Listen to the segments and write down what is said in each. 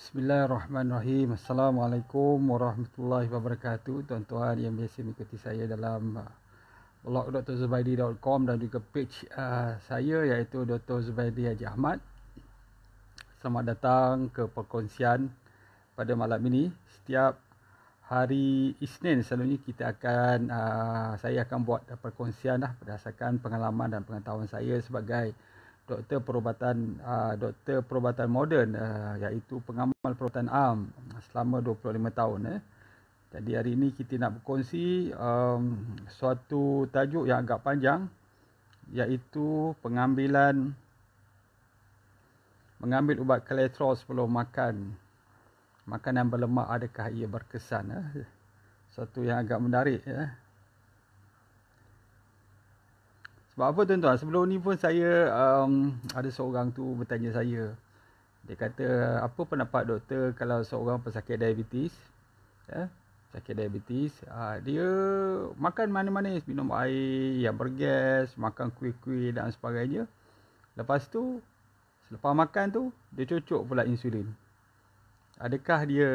Bismillahirrahmanirrahim. Assalamualaikum warahmatullahi wabarakatuh. Tuan-tuan yang biasa mengikuti saya dalam blog drzubaidi.com dan juga page saya iaitu Dr. Zubaidi Haji Ahmad. Selamat datang ke perkongsian pada malam ini. Setiap hari Isnin selalunya saya akan buat perkongsian berdasarkan pengalaman dan pengetahuan saya sebagai doktor perubatan moden, iaitu pengamal perubatan am selama 25 tahun. Jadi hari ini kita nak berkongsi suatu tajuk yang agak panjang, iaitu mengambil ubat kolesterol sebelum makan makanan berlemak, adakah ia berkesan? Suatu yang agak menarik. Sebab apa tuan-tuan, sebelum ni pun saya ada seorang tu bertanya saya. Dia kata, apa pendapat doktor kalau seorang pesakit diabetes, dia makan manis-manis, minum air yang bergas, makan kuih-kuih dan sebagainya. Lepas tu, selepas makan tu, dia cucuk pula insulin. Adakah dia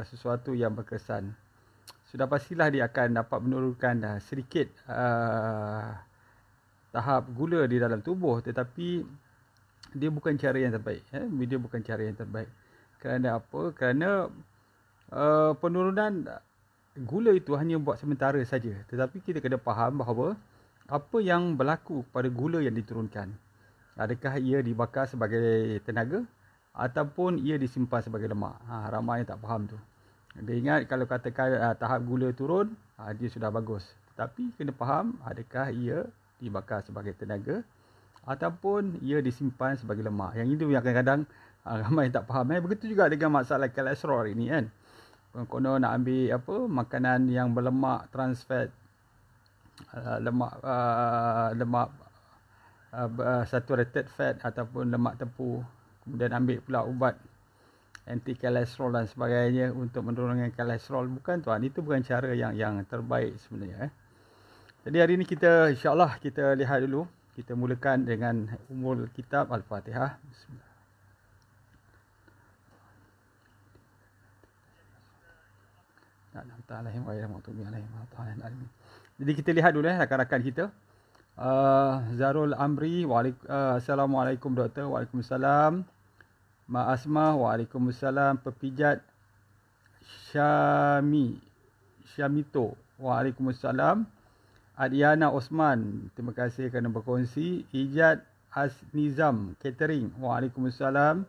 sesuatu yang berkesan? Sudah pastilah dia akan dapat menurunkan sedikit tahap gula di dalam tubuh, tetapi dia bukan cara yang terbaik. Dia bukan cara yang terbaik. Kerana apa? Kerana penurunan gula itu hanya buat sementara saja. Tetapi kita kena faham bahawa apa yang berlaku pada gula yang diturunkan. Adakah ia dibakar sebagai tenaga ataupun ia disimpan sebagai lemak? Ramai yang tak faham tu. Dia ingat kalau katakan tahap gula turun, dia sudah bagus. Tetapi kena faham, adakah ia dibakar sebagai tenaga ataupun ia disimpan sebagai lemak. Yang itu yang kadang-kadang ramai tak faham. Begitu juga dengan masalah kolesterol ini kan. Konon nak ambil makanan yang berlemak, trans fat, lemak saturated fat ataupun lemak tepu, kemudian ambil pula ubat anti kolesterol dan sebagainya untuk menurunkan kolesterol. Bukan tuan, itu bukan cara yang terbaik sebenarnya. Jadi hari ini insya-Allah kita lihat dulu. Kita mulakan dengan umul kitab Al-Fatihah. Bismillah. Jadi kita lihat dulu rakan-rakan kita. Zarul Amri, Assalamualaikum doktor. Waalaikumsalam. Ma Asmah, Waalaikumsalam. Pepijat Syamito, Waalaikumsalam. Adiana Osman, terima kasih kerana berkongsi. Ijat Asnizam Catering, Waalaikumsalam.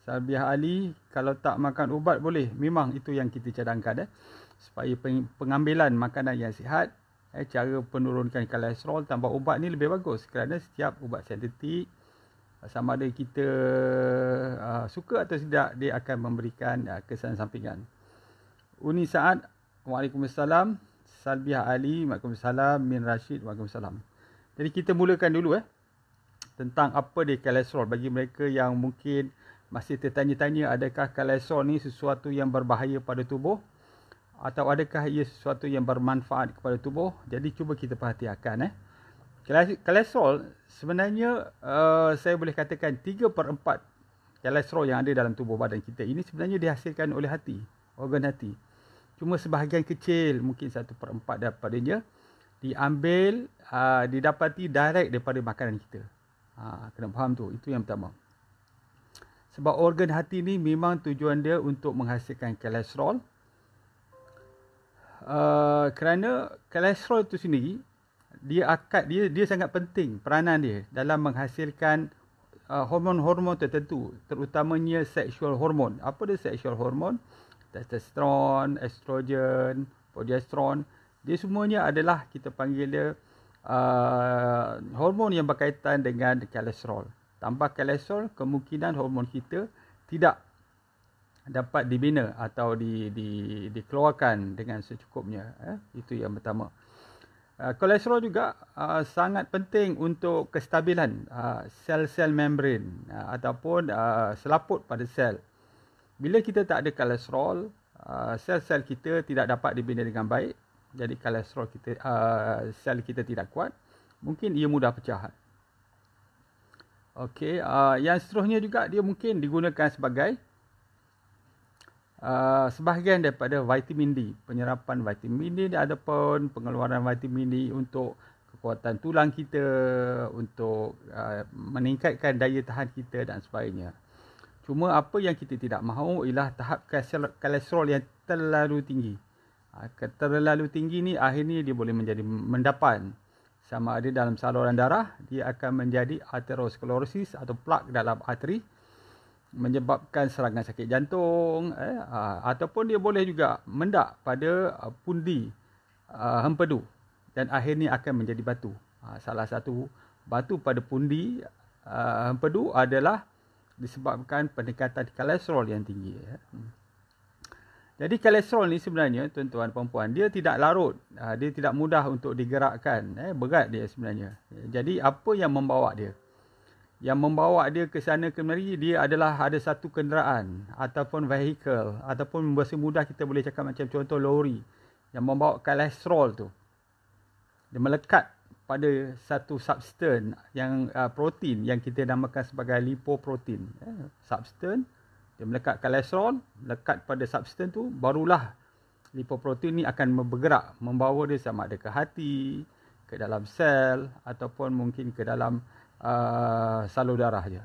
Salbiah Ali, kalau tak makan ubat boleh. Memang itu yang kita cadangkan supaya pengambilan makanan yang sihat, cara penurunkan kolesterol tanpa ubat ni lebih bagus. Kerana setiap ubat sintetik, sama ada kita suka atau tidak, dia akan memberikan kesan sampingan. Uni Saad, Waalaikumsalam. Salbiah Ali, Waalaikumsalam. Min Rashid, Waalaikumsalam. Jadi kita mulakan dulu tentang apa dia kolesterol. Bagi mereka yang mungkin masih tertanya-tanya, adakah kolesterol ni sesuatu yang berbahaya pada tubuh atau adakah ia sesuatu yang bermanfaat kepada tubuh? Jadi cuba kita perhatikan. Kolesterol sebenarnya saya boleh katakan 3/4 kolesterol yang ada dalam tubuh badan kita ini sebenarnya dihasilkan oleh hati, organ hati. Cuma sebahagian kecil, mungkin 1/4 daripadanya diambil, didapati direct daripada makanan kita. Kena faham tu, itu yang pertama. Sebab organ hati ni memang tujuan dia untuk menghasilkan kolesterol. Kerana kolesterol itu sendiri, dia sangat penting peranan dia dalam menghasilkan hormon-hormon tertentu, terutamanya sexual hormon. Apa dia sexual hormon? Testosteron, estrogen, progesteron, dia semuanya adalah kita panggil dia hormon yang berkaitan dengan kolesterol. Tanpa kolesterol, kemungkinan hormon kita tidak dapat dibina atau dikeluarkan dengan secukupnya. Itu yang pertama. Kolesterol juga sangat penting untuk kestabilan sel-sel membran ataupun selaput pada sel. Bila kita tak ada kolesterol, sel-sel kita tidak dapat dibina dengan baik. Jadi sel kita tidak kuat. Mungkin ia mudah pecah. Okey, yang seterusnya juga dia mungkin digunakan sebagai sebahagian daripada vitamin D, penyerapan vitamin D ataupun pengeluaran vitamin D untuk kekuatan tulang kita, untuk meningkatkan daya tahan kita dan sebagainya. Cuma apa yang kita tidak mahu ialah tahap kolesterol yang terlalu tinggi. Terlalu tinggi ni akhirnya dia boleh menjadi mendapan. Sama ada dalam saluran darah, dia akan menjadi aterosklerosis atau plak dalam arteri, menyebabkan serangan sakit jantung, ataupun dia boleh juga mendak pada pundi hempedu dan akhirnya akan menjadi batu. Salah satu batu pada pundi hempedu adalah disebabkan peningkatan kolesterol yang tinggi. Jadi kolesterol ni sebenarnya tuan-tuan puan-puan, dia tidak larut, dia tidak mudah untuk digerakkan, berat dia sebenarnya. Jadi apa yang membawa dia? Yang membawa dia ke sana kemari, dia adalah ada satu kenderaan ataupun vehicle ataupun bahasa mudah kita boleh cakap macam contoh lori yang membawa kolesterol tu. Dia melekat pada satu substan yang protein yang kita namakan sebagai lipoprotein. Substan, dia melekat kolesterol, melekat pada substan tu, barulah lipoprotein ni akan bergerak, membawa dia sama ada ke hati, ke dalam sel ataupun mungkin ke dalam salur darah je.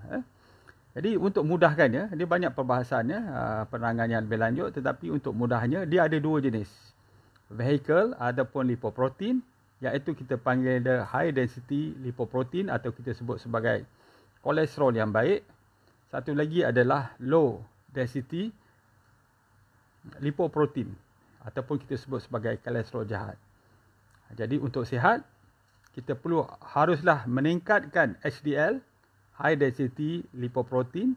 Jadi untuk mudahkannya, dia banyak perbahasannya, penerangan yang lebih lanjut, tetapi untuk mudahnya dia ada dua jenis. Vehicle ataupun lipoprotein, iaitu kita panggil the high density lipoprotein atau kita sebut sebagai kolesterol yang baik. Satu lagi adalah low density lipoprotein ataupun kita sebut sebagai kolesterol jahat. Jadi untuk sihat, kita haruslah meningkatkan HDL, high density lipoprotein.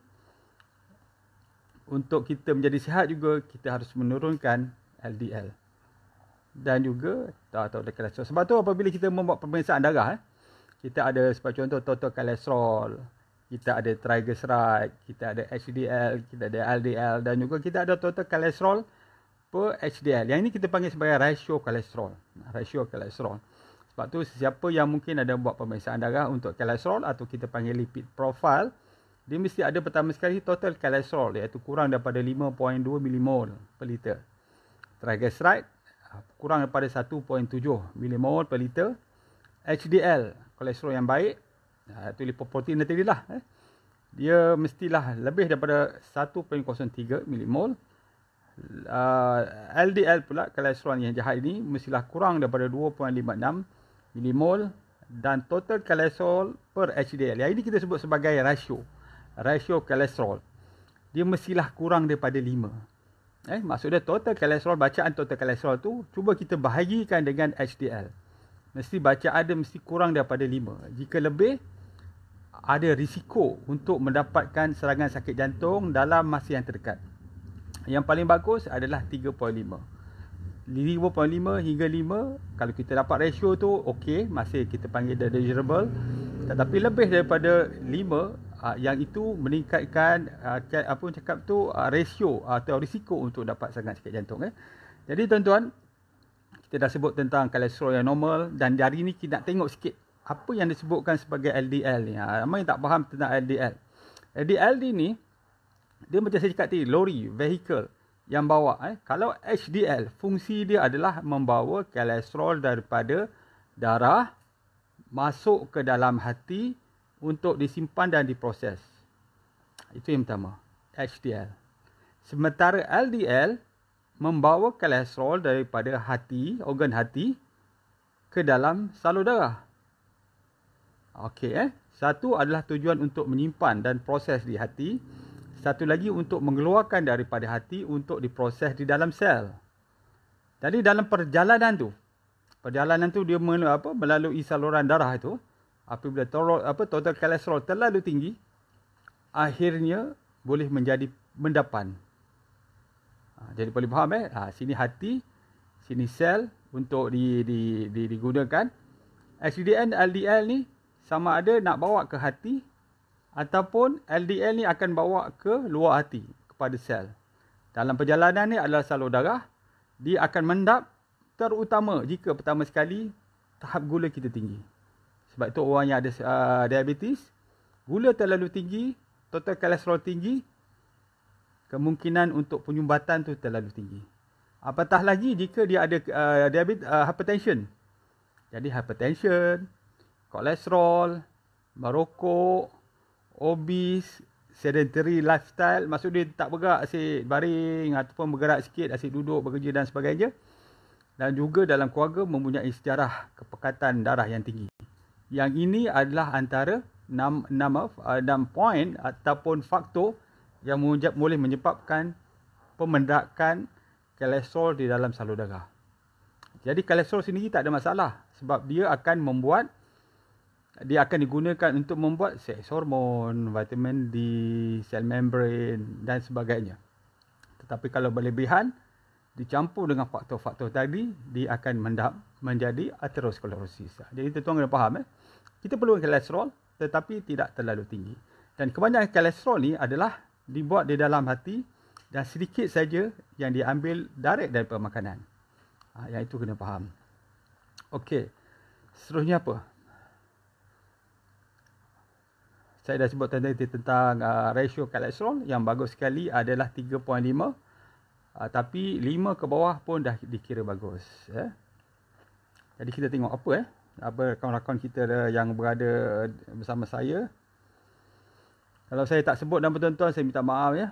Untuk kita menjadi sihat juga, kita harus menurunkan LDL. Dan juga total kolesterol. Sebab tu apabila kita membuat pemeriksaan darah, kita ada sebagai contoh total kolesterol, kita ada triglyceride, kita ada HDL, kita ada LDL dan juga kita ada total kolesterol per HDL. Yang ini kita panggil sebagai ratio kolesterol. Ratio kolesterol. Sebab tu siapa yang mungkin ada buat pemeriksaan darah untuk kolesterol atau kita panggil lipid profile, dia mesti ada pertama sekali total kolesterol, iaitu kurang daripada 5.2 mmol per liter. Triglyceride kurang daripada 1.7 mmol per liter. HDL, kolesterol yang baik, itu lipoprotein tadi lah. Dia mestilah lebih daripada 1.03 mmol. LDL pula, kolesterol yang jahat ini, mestilah kurang daripada 2.56 mmol. Dan total kolesterol per HDL, yang ini kita sebut sebagai ratio kolesterol, dia mestilah kurang daripada 5. Maksudnya total kolesterol, bacaan total kolesterol tu cuba kita bahagikan dengan HDL. Mesti bacaan dia mesti kurang daripada 5. Jika lebih, ada risiko untuk mendapatkan serangan sakit jantung dalam masa yang terdekat. Yang paling bagus adalah 3.5. 5.5 hingga 5, kalau kita dapat ratio tu okey, masih kita panggil desirable. Tetapi lebih daripada 5, yang itu meningkatkan ratio atau risiko untuk dapat serangan sakit jantung. Jadi tuan-tuan, kita dah sebut tentang kolesterol yang normal, dan hari ni kita nak tengok sikit apa yang disebutkan sebagai LDL ni. Ramai yang tak faham tentang LDL. LDL ni dia macam saya cakap tadi, lori, vehicle yang bawa. Kalau HDL, fungsi dia adalah membawa kolesterol daripada darah masuk ke dalam hati untuk disimpan dan diproses. Itu yang pertama, HDL. Sementara LDL membawa kolesterol daripada hati, organ hati, ke dalam salur darah. Okey, satu adalah tujuan untuk menyimpan dan proses di hati. Satu lagi untuk mengeluarkan daripada hati untuk diproses di dalam sel. Jadi dalam perjalanan tu dia melalui saluran darah itu. Apabila total kolesterol terlalu tinggi, akhirnya boleh menjadi mendapan. Jadi boleh faham sini hati, sini sel untuk digunakan. HDL, LDL ni sama ada nak bawa ke hati, ataupun LDL ni akan bawa ke luar hati, kepada sel. Dalam perjalanan ni adalah salur darah, dia akan mendap, terutama jika pertama sekali tahap gula kita tinggi. Sebab itu orang yang ada diabetes, gula terlalu tinggi, total kolesterol tinggi, kemungkinan untuk penyumbatan tu terlalu tinggi. Apatah lagi jika dia ada hypertension. Jadi hypertension, kolesterol, merokok, obese, sedentary lifestyle, maksud dia tak bergerak, asyik baring ataupun bergerak sikit, asyik duduk, bekerja dan sebagainya. Dan juga dalam keluarga mempunyai sejarah kepekatan darah yang tinggi. Yang ini adalah antara 6 poin ataupun faktor yang boleh menyebabkan pemendakan kolesterol di dalam salur darah. Jadi kolesterol sendiri tak ada masalah sebab dia akan digunakan untuk membuat seks hormon, vitamin D, sel membran dan sebagainya. Tetapi kalau berlebihan dicampur dengan faktor-faktor tadi, dia akan menjadi aterosklerosis. Jadi tuan-tuan kena faham, kita perlu kolesterol tetapi tidak terlalu tinggi. Dan kebanyakan kolesterol ni adalah dibuat di dalam hati dan sedikit saja yang diambil direct daripada makanan. Yang itu kena faham. Okey. Seterusnya apa? Saya dah sebut tadi tentang ratio kolesterol. Yang bagus sekali adalah 3.5. Tapi 5 ke bawah pun dah dikira bagus. Jadi kita tengok apa rakan-rakan kita yang berada bersama saya. Kalau saya tak sebut nama tuan-tuan, saya minta maaf ya.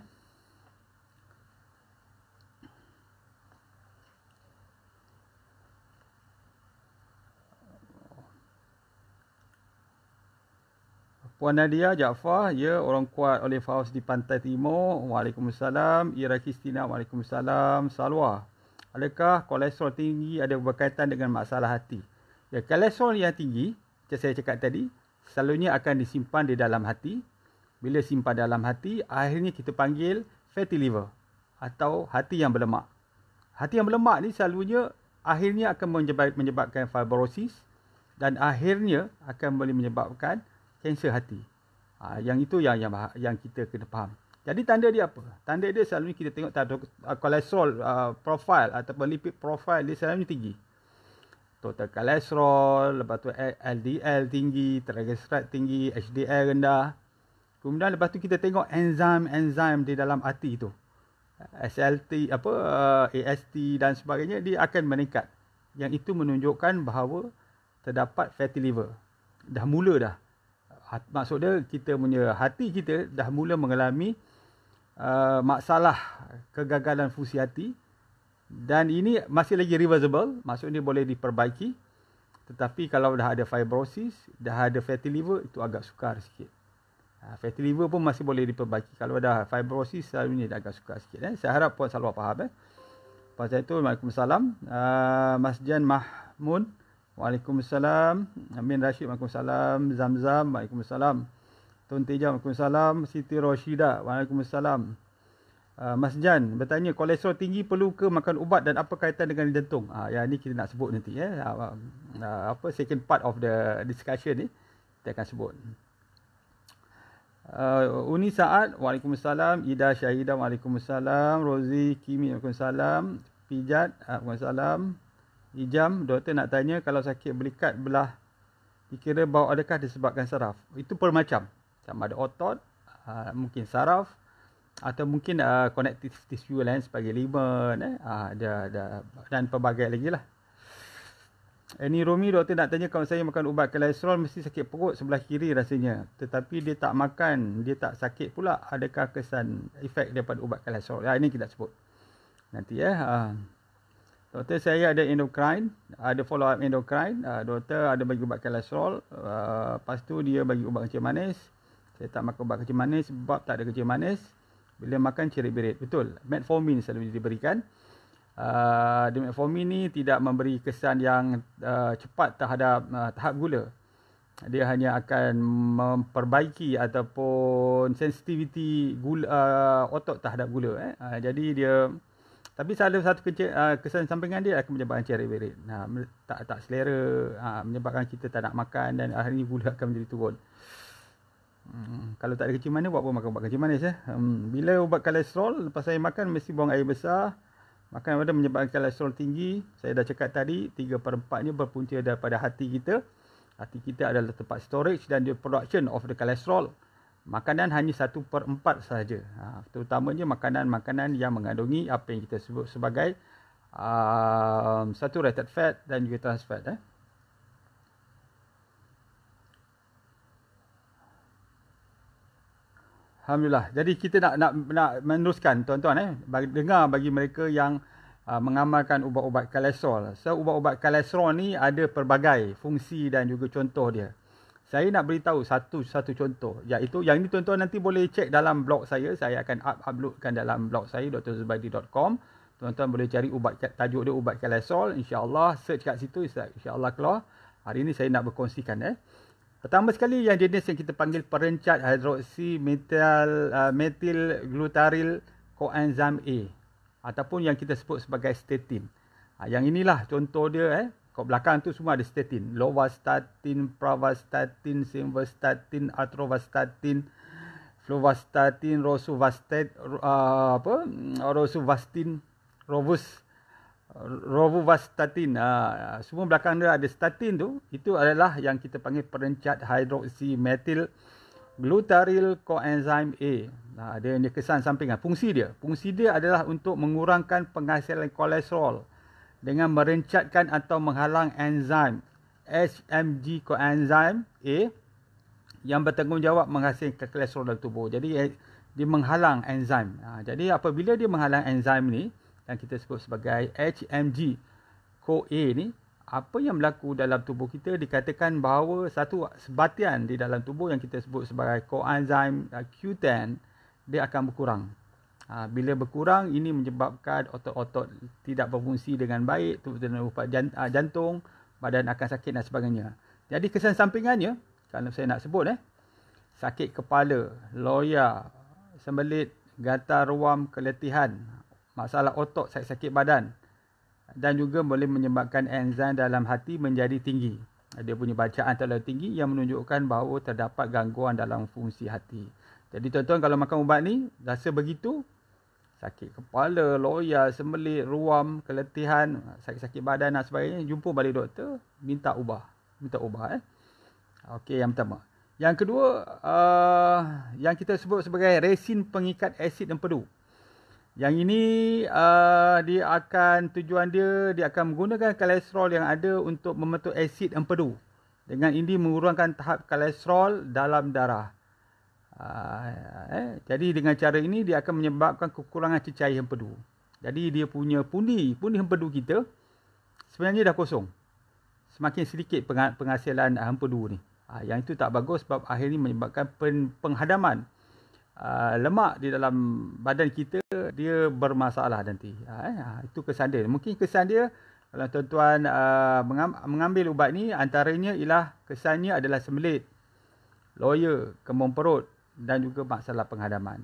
Puan Nadia Jaafar, ya, orang kuat Olive House di Pantai Timur. Waalaikumsalam. Ira Kristina, waalaikumsalam. Salwa, adakah kolesterol tinggi ada berkaitan dengan masalah hati? Ya, kolesterol yang tinggi, macam saya cakap tadi, selalunya akan disimpan di dalam hati. Bila simpan dalam hati, akhirnya kita panggil fatty liver atau hati yang berlemak. Hati yang berlemak ni selalunya akhirnya akan menyebabkan fibrosis dan akhirnya akan boleh menyebabkan kanser hati. Yang itu yang kita kena faham. Jadi tanda dia apa? Tanda dia selalunya kita tengok kolesterol profile ataupun lipid profile dia selalunya tinggi. Total kolesterol, lepas tu LDL tinggi, triglyceride tinggi, HDL rendah. Kemudian lepas tu kita tengok enzim di dalam hati tu. SLT, AST dan sebagainya, dia akan meningkat. Yang itu menunjukkan bahawa terdapat fatty liver. Dah mula dah. Maksud dia, kita punya hati kita dah mula mengalami masalah kegagalan fungsi hati. Dan ini masih lagi reversible, maksudnya boleh diperbaiki. Tetapi kalau dah ada fibrosis, dah ada fatty liver, itu agak sukar sikit. Fatty liver pun masih boleh diperbaiki. Kalau dah fibrosis, selalunya dah agak sukar sikit. Saya harap Puan Salwa faham. Puan saya tu, Waalaikumsalam. Mas Jan Mahmud, Waalaikumsalam. Amin Rashid, Waalaikumsalam. Zamzam, Waalaikumsalam. Tun Teja, Waalaikumsalam. Siti Roshida, Waalaikumsalam. Mas Jan bertanya, kolesterol tinggi perlu ke makan ubat dan apa kaitan dengan jantung? Yang ni kita nak sebut nanti. Second part of the discussion ni kita akan sebut. Uni Saad, Waalaikumsalam. Ida Syahidah, Waalaikumsalam. Rozi Kimi, Waalaikumsalam. Pijat, Waalaikumsalam. Ijam, doktor nak tanya, kalau sakit belikat belah dikira bau adakah disebabkan saraf? Itu per macam. Sama ada otot, mungkin saraf, atau mungkin connective tissue lain sebagai liver, dan pelbagai lagi lah. Ini Romi, doktor nak tanya, kalau saya makan ubat kolesterol mesti sakit perut sebelah kiri rasanya, tetapi dia tak makan, dia tak sakit pula, adakah kesan efek daripada ubat kolesterol? Ini kita sebut nanti doktor, saya ada endocrine, ada follow up endocrine, doktor ada bagi ubat kolesterol, lepas tu dia bagi ubat kencing manis. Saya tak makan ubat kencing manis sebab tak ada kencing manis. Bila makan cerit-berit. Betul. Metformin selalu diberikan. Metformin ni tidak memberi kesan yang cepat terhadap tahap gula. Dia hanya akan memperbaiki ataupun sensitiviti gula, otot terhadap gula. Jadi dia, tapi salah satu kesan sampingan dia akan menyebabkan cerit-berit. Tak selera, menyebabkan kita tak nak makan dan akhirnya gula akan menjadi turun. Kalau tak ada kencing manis, buat apa makan ubat kencing manis? Bila ubat kolesterol, lepas saya makan mesti buang air besar. Makan pada menyebabkan kolesterol tinggi. Saya dah cakap tadi, 3/4-nya berpunca daripada hati kita. Hati kita adalah tempat storage dan the production of the cholesterol. Makanan hanya 1/4 sahaja. Terutamanya makanan-makanan yang mengandungi apa yang kita sebut sebagai saturated fat dan juga trans fat. Alhamdulillah. Jadi kita nak meneruskan tuan-tuan dengar bagi mereka yang mengamalkan ubat-ubat kolesterol. So ubat-ubat kolesterol ni ada pelbagai fungsi dan juga contoh dia. Saya nak beritahu satu contoh, iaitu yang ini tuan-tuan nanti boleh cek dalam blog saya akan uploadkan dalam blog saya drzubaidi.com. Tuan-tuan boleh cari tajuk dia ubat kolesterol, insya-Allah search kat situ insya-Allah keluar. Hari ini saya nak berkongsikan Pertama sekali yang jenis yang kita panggil perencat hidroksi metil glutaryl coenzyme A ataupun yang kita sebut sebagai statin. Yang inilah contoh dia kat belakang tu semua ada statin. Lovastatin, pravastatin, simvastatin, atorvastatin, fluvastatin, rosuvastatin, rovuvastatin. Semua belakang dia ada statin tu. Itu adalah yang kita panggil perencat hidroksi metil glutaryl coenzyme A. Dia kesan sampingan. Fungsi dia adalah untuk mengurangkan penghasilan kolesterol dengan merencatkan atau menghalang enzim HMG coenzyme A yang bertanggungjawab menghasilkan kolesterol dalam tubuh. Jadi dia menghalang enzim. Jadi apabila dia menghalang enzim ni yang kita sebut sebagai HMG CoA ni, apa yang berlaku dalam tubuh kita dikatakan bahawa satu sebatian di dalam tubuh yang kita sebut sebagai coenzyme Q10 dia akan berkurang. Bila berkurang, ini menyebabkan otot-otot tidak berfungsi dengan baik, jantung, badan akan sakit dan sebagainya. Jadi kesan sampingannya, kalau saya nak sebut sakit kepala, loya, sembelit, gatal ruam, keletihan, masalah otot, sakit badan dan juga boleh menyebabkan enzim dalam hati menjadi tinggi. Dia punya bacaan terlalu tinggi yang menunjukkan bahawa terdapat gangguan dalam fungsi hati. Jadi tuan-tuan kalau makan ubat ni rasa begitu, sakit kepala, loya, sembelit, ruam, keletihan, sakit-sakit badan dan sebagainya, jumpa balik doktor, minta ubah. Okey, yang pertama. Yang kedua, yang kita sebut sebagai resin pengikat asid empedu. Yang ini tujuan dia akan menggunakan kolesterol yang ada untuk membentuk asid empedu. Dengan ini mengurangkan tahap kolesterol dalam darah. Jadi dengan cara ini dia akan menyebabkan kekurangan cecair empedu. Jadi dia punya pundi empedu kita sebenarnya dah kosong. Semakin sedikit penghasilan empedu ni. Yang itu tak bagus sebab akhirnya menyebabkan penghadaman lemak di dalam badan kita, dia bermasalah nanti. Itu kesan dia. Mungkin kesan dia kalau tuan-tuan mengambil ubat ni, antaranya ialah kesannya adalah sembelit, loya, kembung perut dan juga masalah penghadaman.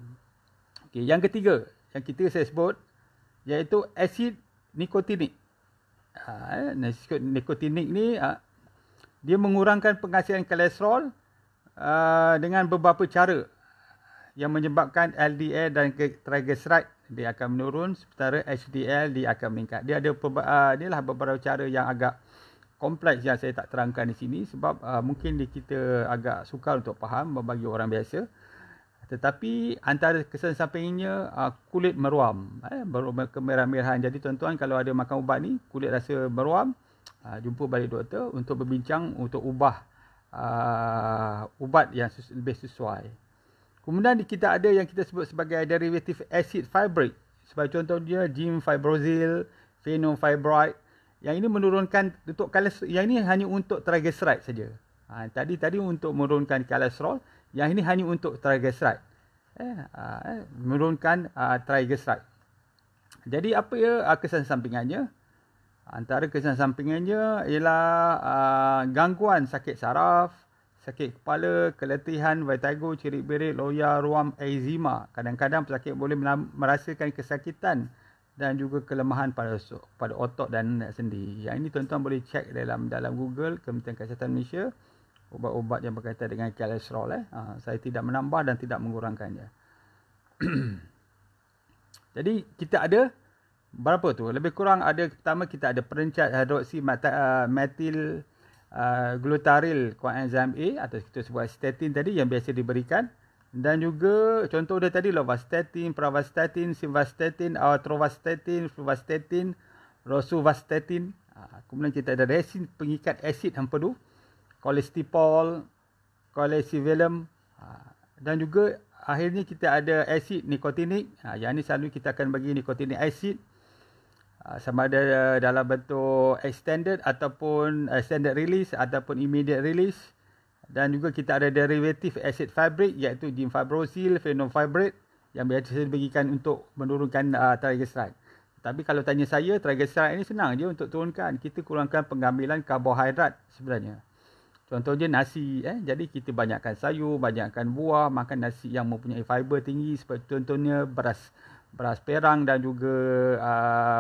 Okey, yang ketiga yang saya sebut iaitu asid nikotinik. Nikotinik ni dia mengurangkan penghasilan kolesterol dengan beberapa cara yang menyebabkan LDL dan triglyceride dia akan menurun, sementara HDL dia akan meningkat. Dia ada beberapa cara yang agak kompleks yang saya tak terangkan di sini sebab mungkin kita agak sukar untuk faham bagi orang biasa. Tetapi antara kesan sampingnya kulit meruam, kemerah-merahan. Jadi tuan-tuan kalau ada makan ubat ni kulit rasa meruam, jumpa balik doktor untuk berbincang untuk ubah ubat yang lebih sesuai. Kemudian kita ada yang kita sebut sebagai derivative acid fibric. Sebagai contoh dia gym-fibrosil, fenofibrate. Yang ini menurunkan untuk kolesterol. Yang ini hanya untuk triglyceride saja. Tadi untuk menurunkan kolesterol. Yang ini hanya untuk triglyceride. Menurunkan triglyceride. Jadi apa kesan sampingannya? Antara kesan sampingannya ialah gangguan sakit saraf, sakit kepala, keletihan, vertigo, cirit-berit, loya, ruam, eczema. Kadang-kadang pesakit boleh merasakan kesakitan dan juga kelemahan pada otot dan sendi. Yang ini tuan-tuan boleh cek dalam Google, Kementerian Kesihatan Malaysia, ubat-ubat yang berkaitan dengan kolesterol. Saya tidak menambah dan tidak mengurangkannya. Jadi kita ada berapa tu? Lebih kurang ada, pertama kita ada perencat hidroksi metil glutaryl coenzyme A atau kita sebut statin tadi yang biasa diberikan Dan juga contoh dia tadi lovastatin, pravastatin, simvastatin, atorvastatin, fluvastatin, rosuvastatin. Kemudian kita ada resin pengikat asid empedu, kolesterol, kolesivelum, dan juga akhirnya kita ada asid nikotinik. Yang ni selalu kita akan bagi nikotinik asid sama ada dalam bentuk extended ataupun extended release ataupun immediate release. Dan juga kita ada derivatif acid fibrate iaitu gimfibrosil, fenofibrate yang biasa diberikan untuk menurunkan triglyceride. Tapi kalau tanya saya, triglyceride ini senang je untuk turunkan. Kita kurangkan pengambilan karbohidrat sebenarnya. Contohnya nasi. Jadi kita banyakkan sayur, banyakkan buah, makan nasi yang mempunyai fiber tinggi seperti contohnya beras perang dan juga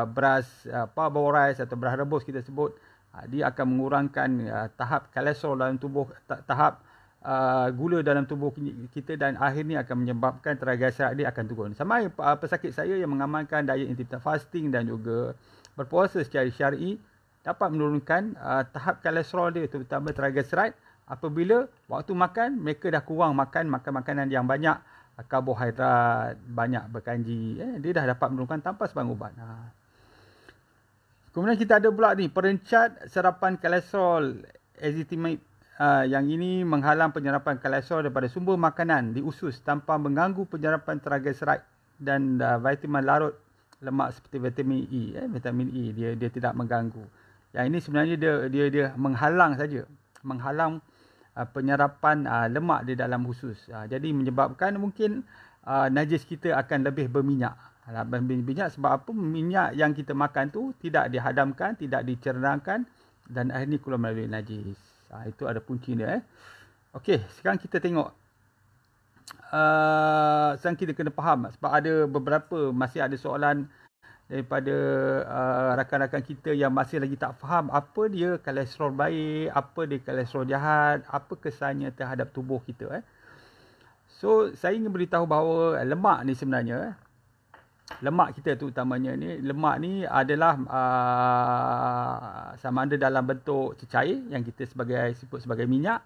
beras parboiled rice atau beras rebus kita sebut. Dia akan mengurangkan tahap kolesterol dalam tubuh, tahap gula dalam tubuh kita dan akhirnya akan menyebabkan triglyceride dia akan turun. Sama pesakit saya yang mengamalkan diet intermittent fasting dan juga berpuasa secara syar'i dapat menurunkan tahap kolesterol dia, terutama triglyceride. Apabila waktu makan, mereka dah kurang makan makanan yang banyak karbohidrat, banyak berkanji. Dia dah dapat menurunkan tanpa sebarang ubat. Kemudian kita ada pula ni, perencat serapan kolesterol, ezetimibe. Yang ini menghalang penyerapan kolesterol daripada sumber makanan di usus tanpa mengganggu penyerapan triglyceride dan vitamin larut lemak seperti vitamin E. Vitamin E dia tidak mengganggu. Yang ini sebenarnya dia menghalang saja, menghalang penyerapan lemak di dalam usus. Jadi menyebabkan mungkin najis kita akan lebih berminyak. Minyak sebab apa? Minyak yang kita makan tu tidak dihadamkan, tidak dicernahkan dan akhirnya keluar melalui najis. Itu ada punci dia. Okey, sekarang kita tengok. Sekarang kita kena faham sebab ada beberapa masih ada soalan daripada rakan-rakan kita yang masih lagi tak faham apa dia kolesterol baik, apa dia kolesterol jahat, apa kesannya terhadap tubuh kita. So, saya ingin beritahu bahawa lemak ni sebenarnya lemak kita tu utamanya ni, lemak ni adalah sama ada dalam bentuk cecair yang kita sebut sebagai minyak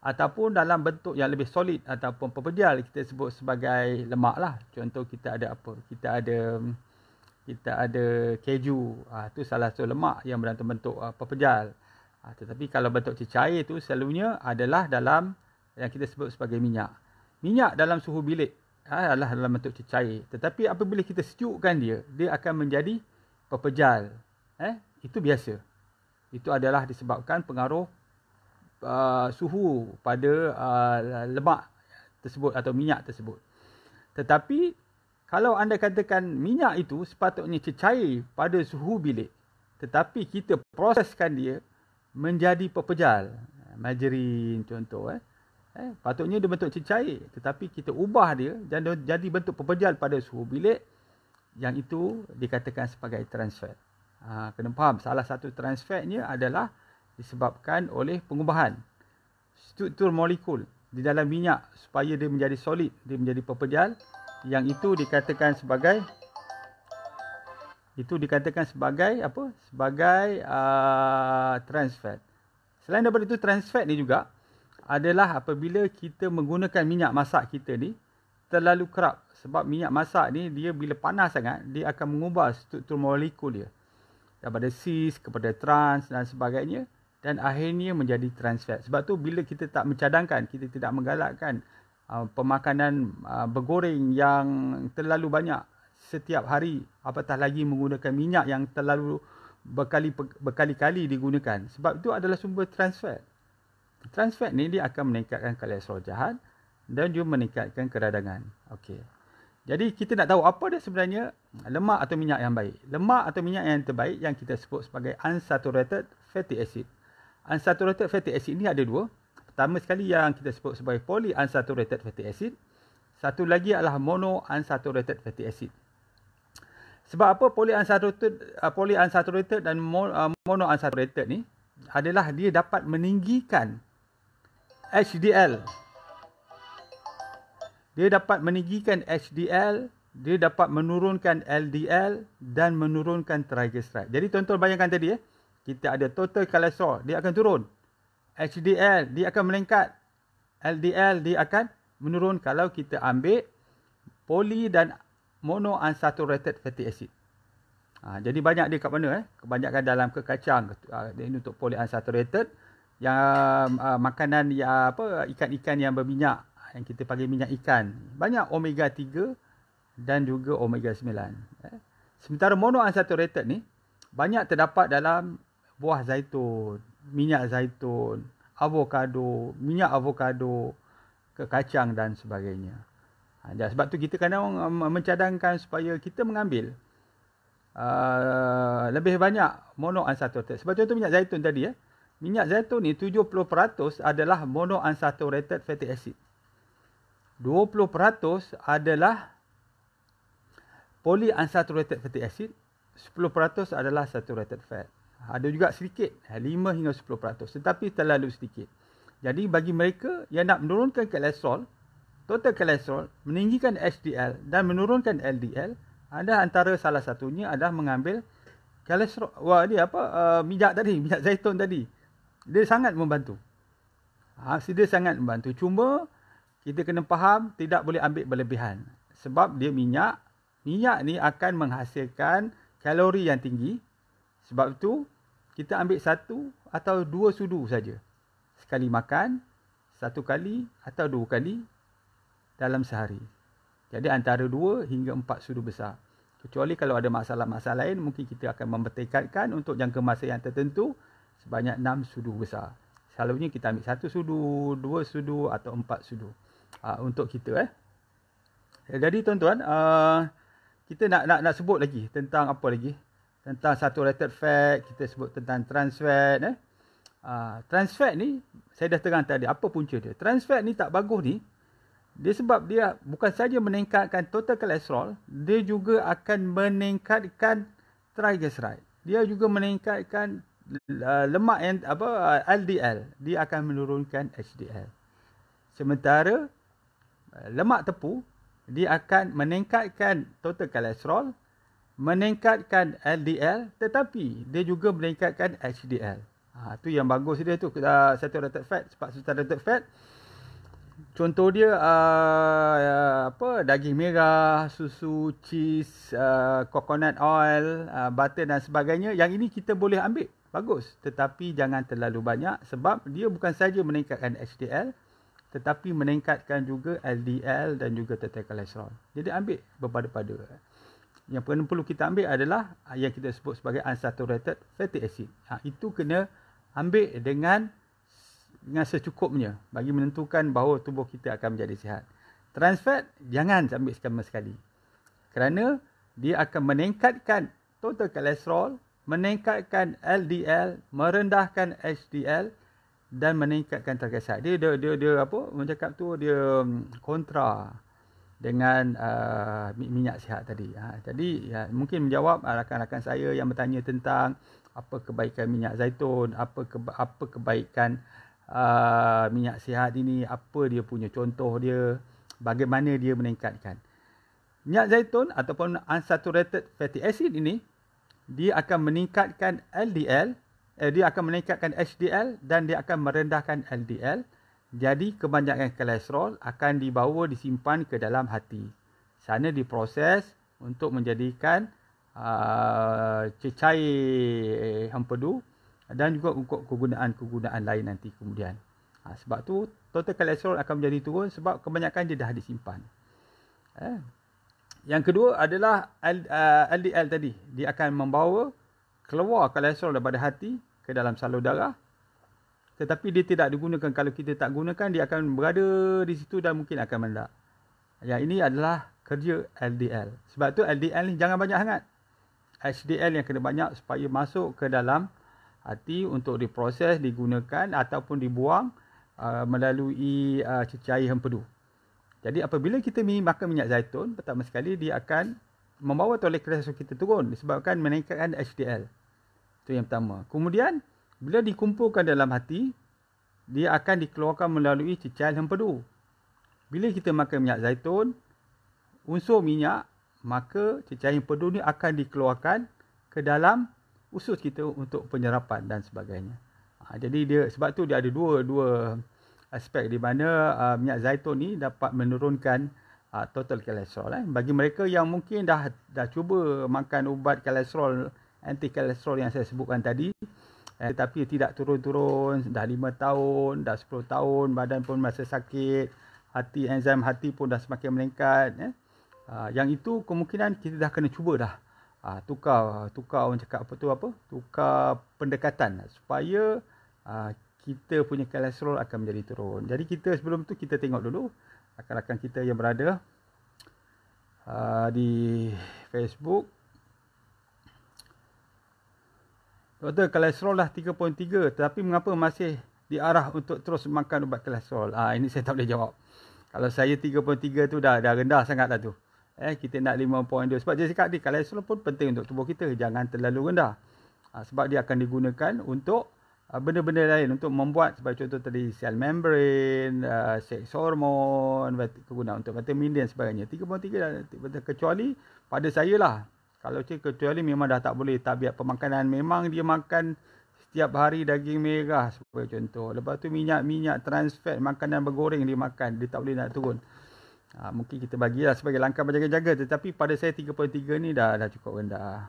ataupun dalam bentuk yang lebih solid ataupun pepejal kita sebut sebagai lemak lah. Contoh kita ada apa? Kita ada keju. Tu salah satu lemak yang dalam bentuk pepejal. Tetapi kalau bentuk cecair tu selalunya adalah dalam yang kita sebut sebagai minyak. Minyak dalam suhu bilik adalah dalam bentuk cecair. Tetapi apabila kita sejukkan dia akan menjadi pepejal. Itu biasa. Itu adalah disebabkan pengaruh suhu pada lemak tersebut atau minyak tersebut. Tetapi kalau anda katakan minyak itu sepatutnya cecair pada suhu bilik, tetapi kita proseskan dia menjadi pepejal. Margarin contoh. Patutnya dia bentuk cecair, tetapi kita ubah dia dan jadi bentuk pepejal pada suhu bilik, yang itu dikatakan sebagai trans fat. Kena faham, salah satu trans fatnya adalah disebabkan oleh pengubahan struktur molekul di dalam minyak supaya dia menjadi solid, dia menjadi pepejal, yang itu dikatakan sebagai apa? Sebagai trans fat. Selain daripada itu, trans fat ni juga adalah apabila kita menggunakan minyak masak kita ni terlalu kerap. Sebab minyak masak ni dia bila panas sangat, dia akan mengubah struktur molekul dia daripada cis kepada trans dan sebagainya, dan akhirnya menjadi trans fat. Sebab tu bila kita tak mencadangkan, kita tidak menggalakkan pemakanan bergoreng yang terlalu banyak setiap hari, apatah lagi menggunakan minyak yang terlalu berkali-kali digunakan. Sebab itu adalah sumber trans fat. Trans fat ni dia akan meningkatkan kolesterol jahat dan juga meningkatkan keradangan. Okey. Jadi kita nak tahu apa dia sebenarnya lemak atau minyak yang baik. Lemak atau minyak yang terbaik yang kita sebut sebagai unsaturated fatty acid. Unsaturated fatty acid ni ada dua. Pertama sekali yang kita sebut sebagai polyunsaturated fatty acid. Satu lagi adalah monounsaturated fatty acid. Sebab apa polyunsaturated dan monounsaturated ni adalah dia dapat meninggikan HDL. Dia dapat meninggikan HDL, dia dapat menurunkan LDL dan menurunkan triglyceride. Jadi tuan-tuan bayangkan tadi kita ada total kolesterol, dia akan turun. HDL dia akan meningkat. LDL dia akan menurun kalau kita ambil poly dan monounsaturated fatty acid. Jadi banyak dia kat mana? Kebanyakan dalam kekacang. Ini untuk polyunsaturated. Yang makanan yang ikan-ikan yang berminyak, yang kita panggil minyak ikan. Banyak omega 3 dan juga omega 9. Sementara monounsaturated ni banyak terdapat dalam buah zaitun, minyak zaitun, avokado, minyak avokado, kekacang dan sebagainya. Dan sebab tu kita kadang mencadangkan supaya kita mengambil lebih banyak monounsaturated. Sebab contoh minyak zaitun tadi, minyak zaitun ni 70% adalah monounsaturated fatty acid. 20% adalah polyunsaturated fatty acid. 10% adalah saturated fat. Ada juga sedikit, 5 hingga 10%, tetapi terlalu sedikit. Jadi bagi mereka yang nak menurunkan kolesterol, total kolesterol, meninggikan HDL dan menurunkan LDL, ada antara salah satunya adalah mengambil kolesterol, minyak tadi, minyak zaitun tadi. Dia sangat membantu. Dia sangat membantu. Cuma kita kena faham tidak boleh ambil berlebihan. Sebab dia minyak. Minyak ni akan menghasilkan kalori yang tinggi. Sebab tu kita ambil 1 atau 2 sudu saja. Sekali makan, 1 kali atau 2 kali dalam sehari. Jadi antara 2 hingga 4 sudu besar. Kecuali kalau ada masalah-masalah lain, mungkin kita akan mempertekadkan untuk jangka masa yang tertentu sebanyak 6 sudu besar. Selalunya kita ambil 1 sudu, 2 sudu atau 4 sudu untuk kita. Jadi tuan-tuan, kita nak sebut lagi tentang apa lagi? Tentang saturated fat, kita sebut tentang trans fat. Trans fat ni, saya dah terang tadi, apa punca dia? Trans fat ni tak bagus ni, dia sebab dia bukan saja meningkatkan total kolesterol, dia juga akan meningkatkan triglyceride. Dia juga meningkatkan lemak yang LDL, dia akan menurunkan HDL. Sementara lemak tepu, dia akan meningkatkan total kolesterol, meningkatkan LDL, tetapi dia juga meningkatkan HDL. Tu yang bagus dia tu, saturated fat. Sebab saturated fat, contoh dia daging merah, susu, cheese, coconut oil, butter dan sebagainya. Yang ini kita boleh ambil, bagus. Tetapi jangan terlalu banyak sebab dia bukan saja meningkatkan HDL, tetapi meningkatkan juga LDL dan juga total kolesterol. Jadi ambil berpada-pada. Yang perlu kita ambil adalah yang kita sebut sebagai unsaturated fatty acid. Itu kena ambil dengan secukupnya bagi menentukan bahawa tubuh kita akan menjadi sihat. Trans fat jangan ambil sama sekali. Kerana dia akan meningkatkan total kolesterol, meningkatkan LDL, merendahkan HDL dan meningkatkan triglyceride. Dia orang cakap tu, dia kontra dengan minyak sihat tadi. Jadi mungkin menjawab rakan-rakan saya yang bertanya tentang apa kebaikan minyak zaitun, apa kebaikan minyak sihat ini, apa dia punya contoh dia, bagaimana dia meningkatkan. Minyak zaitun ataupun unsaturated fatty acid ini, dia akan meningkatkan LDL, dia akan meningkatkan HDL dan dia akan merendahkan LDL. Jadi kebanyakan kolesterol akan dibawa disimpan ke dalam hati. Sana diproses untuk menjadikan cecair empedu dan juga untuk kegunaan lain nanti kemudian. Sebab tu total kolesterol akan menjadi turun sebab kebanyakan dia dah disimpan. Yang kedua adalah LDL tadi. Dia akan membawa keluar kolesterol daripada hati ke dalam salur darah. Tetapi dia tidak digunakan. Kalau kita tak gunakan, dia akan berada di situ dan mungkin akan meledak. Yang ini adalah kerja LDL. Sebab tu LDL ni jangan banyak sangat. HDL yang kena banyak supaya masuk ke dalam hati untuk diproses, digunakan ataupun dibuang melalui cecair empedu. Jadi apabila kita makan minyak zaitun, pertama sekali dia akan membawa total kolesterol kita turun disebabkan meningkatkan HDL. Itu yang pertama. Kemudian bila dikumpulkan dalam hati, dia akan dikeluarkan melalui cecair empedu. Bila kita makan minyak zaitun, unsur minyak, maka cecair empedu ni akan dikeluarkan ke dalam usus kita untuk penyerapan dan sebagainya. Jadi dia, sebab tu dia ada dua aspek di mana minyak zaitun ni dapat menurunkan total kolesterol. Bagi mereka yang mungkin dah cuba makan ubat kolesterol, anti kolesterol yang saya sebutkan tadi, tetapi tidak turun-turun, dah 5 tahun, dah 10 tahun, badan pun masih sakit, enzim hati pun dah semakin meningkat. Yang itu kemungkinan kita dah kena cuba dah. Tukar orang cakap tukar pendekatan supaya kita punya kolesterol akan menjadi turun. Jadi kita sebelum tu kita tengok dulu rakan-rakan kita yang berada di Facebook. Doktor, kolesterol dah 3.3 tetapi mengapa masih diarah untuk terus makan ubat kolesterol? Ini saya tak boleh jawab. Kalau saya 3.3 tu dah rendah sangat dah tu. Kita nak 5.2. Sebab dia cakap kolesterol pun penting untuk tubuh kita. Jangan terlalu rendah. Sebab dia akan digunakan untuk benda-benda lain. Untuk membuat, sebagai contoh tadi, sel membrane, seks hormon, kegunaan untuk vitamin D dan sebagainya. 3.3 dah, kecuali pada saya lah. Kalau kecuali memang dah tak boleh tabiat pemakanan. Memang dia makan setiap hari daging merah sebagai contoh. Lepas tu minyak trans fat, makanan bergoreng dia makan. Dia tak boleh nak turun. Mungkin kita bagilah sebagai langkah berjaga-jaga. Tetapi pada saya 3.3 ni dah cukup rendah.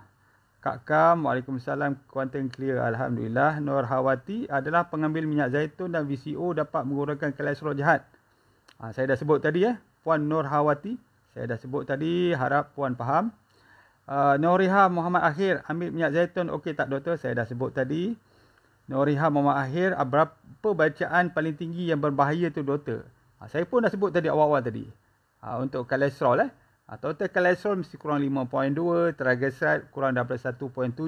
Kak Kam, Waalaikumsalam, kuantum clear, Alhamdulillah. Nur Hawati, adalah pengambil minyak zaitun dan VCO dapat mengurangkan kolesterol jahat. Saya dah sebut tadi Puan Nur Hawati. Saya dah sebut tadi, harap Puan faham. Nuriha Muhammad Akhir, ambil minyak zaitun okey tak doktor? Saya dah sebut tadi. Nuriha Muhammad Akhir, berapa bacaan paling tinggi yang berbahaya tu doktor? Saya pun dah sebut tadi awal-awal tadi. Untuk kolesterol total kolesterol mesti kurang 5.2, triglyceride kurang daripada 1.7,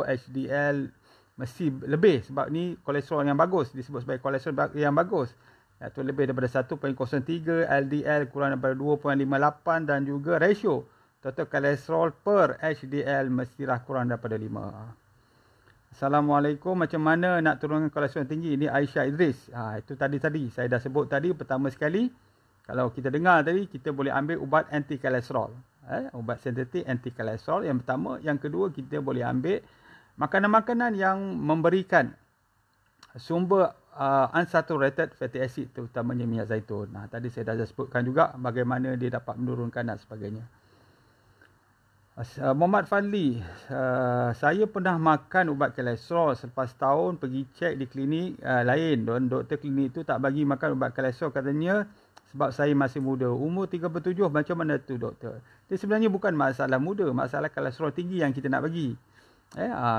HDL mesti lebih sebab ni kolesterol yang bagus, disebut sebagai kolesterol yang bagus. Iaitu lebih daripada 1.03, LDL kurang daripada 2.58 dan juga ratio total kolesterol per HDL mestilah kurang daripada 5. Assalamualaikum, macam mana nak turunkan kolesterol tinggi? Ini Aisyah Idris. Itu tadi saya dah sebut tadi. Pertama sekali, kalau kita dengar tadi, kita boleh ambil ubat anti kolesterol. Ubat sintetik anti kolesterol yang pertama. Yang kedua, kita boleh ambil makanan-makanan yang memberikan sumber unsaturated fatty acid, terutamanya minyak zaitun. Tadi saya dah sebutkan juga bagaimana dia dapat menurunkan dan sebagainya. Muhammad Fadli, saya pernah makan ubat kolesterol selepas tahun pergi cek di klinik lain. Doktor klinik itu tak bagi makan ubat kolesterol, katanya sebab saya masih muda. Umur 37, macam mana tu doktor? Dia sebenarnya bukan masalah muda, masalah kolesterol tinggi yang kita nak bagi.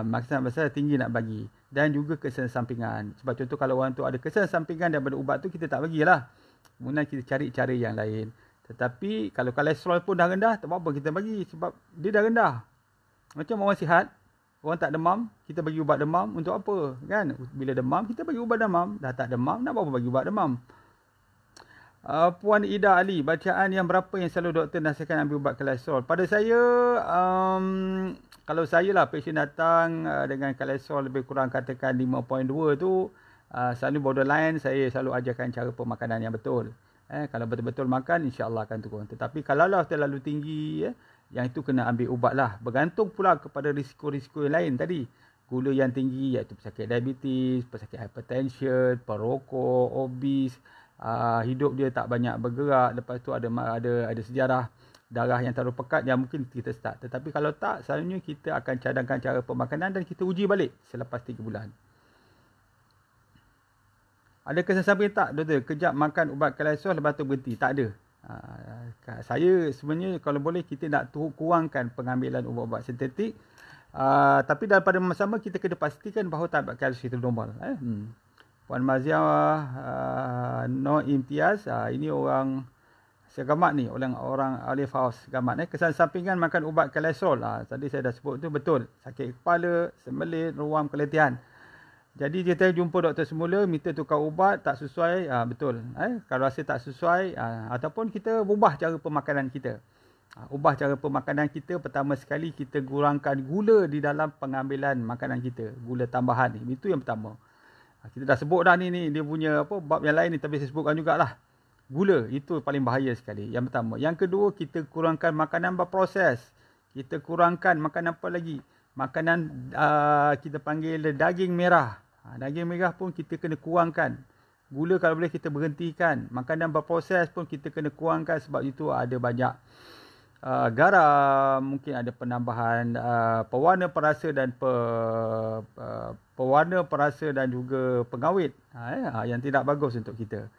Masalah tinggi nak bagi. Dan juga kesan sampingan. Sebab contoh kalau orang tu ada kesan sampingan daripada ubat tu, kita tak bagilah. Kemudian kita cari cara yang lain. Tetapi kalau kolesterol pun dah rendah, tak apa kita bagi. Sebab dia dah rendah. Macam orang sihat, orang tak demam, kita bagi ubat demam untuk apa? Kan? Bila demam, kita bagi ubat demam. Dah tak demam, nak apa bagi ubat demam? Puan Ida Ali, bacaan yang berapa yang selalu doktor nasihatkan ambil ubat kolesterol? Pada saya, kalau saya lah pasien datang dengan kolesterol lebih kurang katakan 5.2 tu, selalu borderline, saya selalu ajarkan cara pemakanan yang betul. Kalau betul-betul makan, insya-Allah akan turun. Tetapi kalau lah terlalu tinggi, yang itu kena ambil ubat lah. Bergantung pula kepada risiko-risiko yang lain tadi. Gula yang tinggi, iaitu pesakit diabetes, pesakit hypertension, perokok, obes, hidup dia tak banyak bergerak, lepas tu ada sejarah darah yang terlalu pekat, yang mungkin kita start. Tetapi kalau tak, selalunya kita akan cadangkan cara pemakanan dan kita uji balik selepas 3 bulan. Ada kesan samping tak doktor? Kejap makan ubat kolesterol lepas tu berhenti? Tak ada. Saya sebenarnya kalau boleh kita nak kurangkan pengambilan ubat-ubat sintetik. Tapi daripada sama kita kena pastikan bahawa tabiat kolesterol itu normal. Puan Mazia No Imtiaz, ini orang segamat ni, orang Alif House gamat. Kesan sampingan makan ubat kolesterol. Tadi saya dah sebut tu betul. Sakit kepala, sembelit, ruam, keletihan. Jadi dia jumpa doktor semula, minta tukar ubat, tak sesuai, betul. Kalau rasa tak sesuai, ataupun kita ubah cara pemakanan kita. Ubah cara pemakanan kita, pertama sekali kita kurangkan gula di dalam pengambilan makanan kita. Gula tambahan ni, itu yang pertama. Kita dah sebut dah ni dia punya bab yang lain ni, tapi saya sebutkan jugalah. Gula, itu paling bahaya sekali, yang pertama. Yang kedua, kita kurangkan makanan berproses. Kita kurangkan makanan apa lagi? Makanan kita panggil daging merah. Daging merah pun kita kena kurangkan. Gula kalau boleh kita berhentikan. Makanan berproses pun kita kena kurangkan sebab itu ada banyak garam, mungkin ada penambahan pewarna perasa dan pewarna perasa dan juga pengawet yang tidak bagus untuk kita.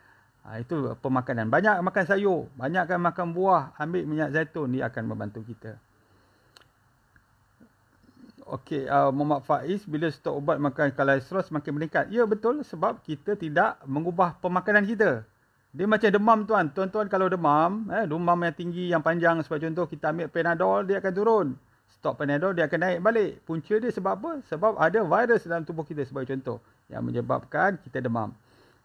Itu pemakanan. Banyak makan sayur, banyakkan makan buah, ambil minyak zaitun, dia akan membantu kita. Okey, Muhammad Faiz, bila stok ubat makan kolesterol semakin meningkat. Ya, betul, sebab kita tidak mengubah pemakanan kita. Dia macam demam tuan. Tuan-tuan kalau demam yang tinggi, yang panjang, sebagai contoh kita ambil Panadol, dia akan turun. Stok Panadol dia akan naik balik. Punca dia sebab apa? Sebab ada virus dalam tubuh kita sebagai contoh yang menyebabkan kita demam.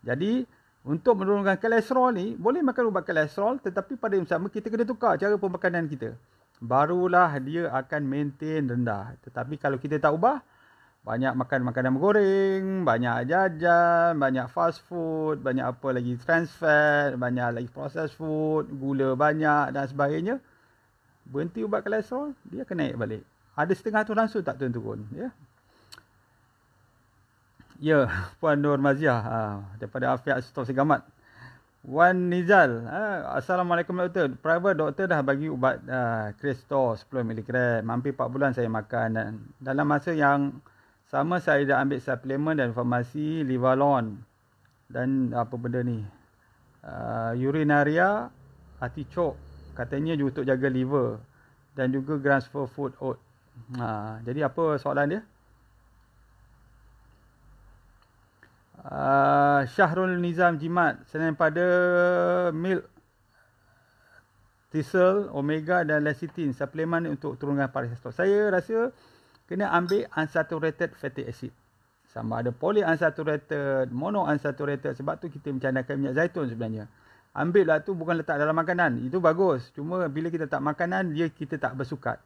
Jadi untuk menurunkan kolesterol ni, boleh makan ubat kolesterol, tetapi pada yang sama kita kena tukar cara pemakanan kita. Barulah dia akan maintain rendah. Tetapi kalau kita tak ubah, banyak makan makanan goreng, banyak jajan, banyak fast food, banyak apa lagi trans fat, banyak lagi processed food, gula banyak dan sebagainya, berhenti ubat kolesterol, dia akan naik balik. Ada setengah tu langsung tak turun-turun. Ya, Puan Nur Maziah daripada Afiat Stop Segamat. Wan Nizal, Assalamualaikum doktor. Private doktor dah bagi ubat Crestor 10 mg. Hampir 4 bulan saya makan dan dalam masa yang sama saya dah ambil suplemen dan farmasi Livalon dan apa benda ni, urinaria artichoke, katanya juga untuk jaga liver dan juga transfer food oat. Jadi apa soalan dia? Syahrul Nizam Jimat, selain pada milk thistle, omega dan lecithin, suplemen untuk turunkan kolesterol, saya rasa kena ambil unsaturated fatty acid. Sama ada polyunsaturated, monounsaturated. Sebab tu kita mencanakan minyak zaitun sebenarnya. Ambil lah tu, bukan letak dalam makanan. Itu bagus. Cuma bila kita tak makanan, kita tak bersukat.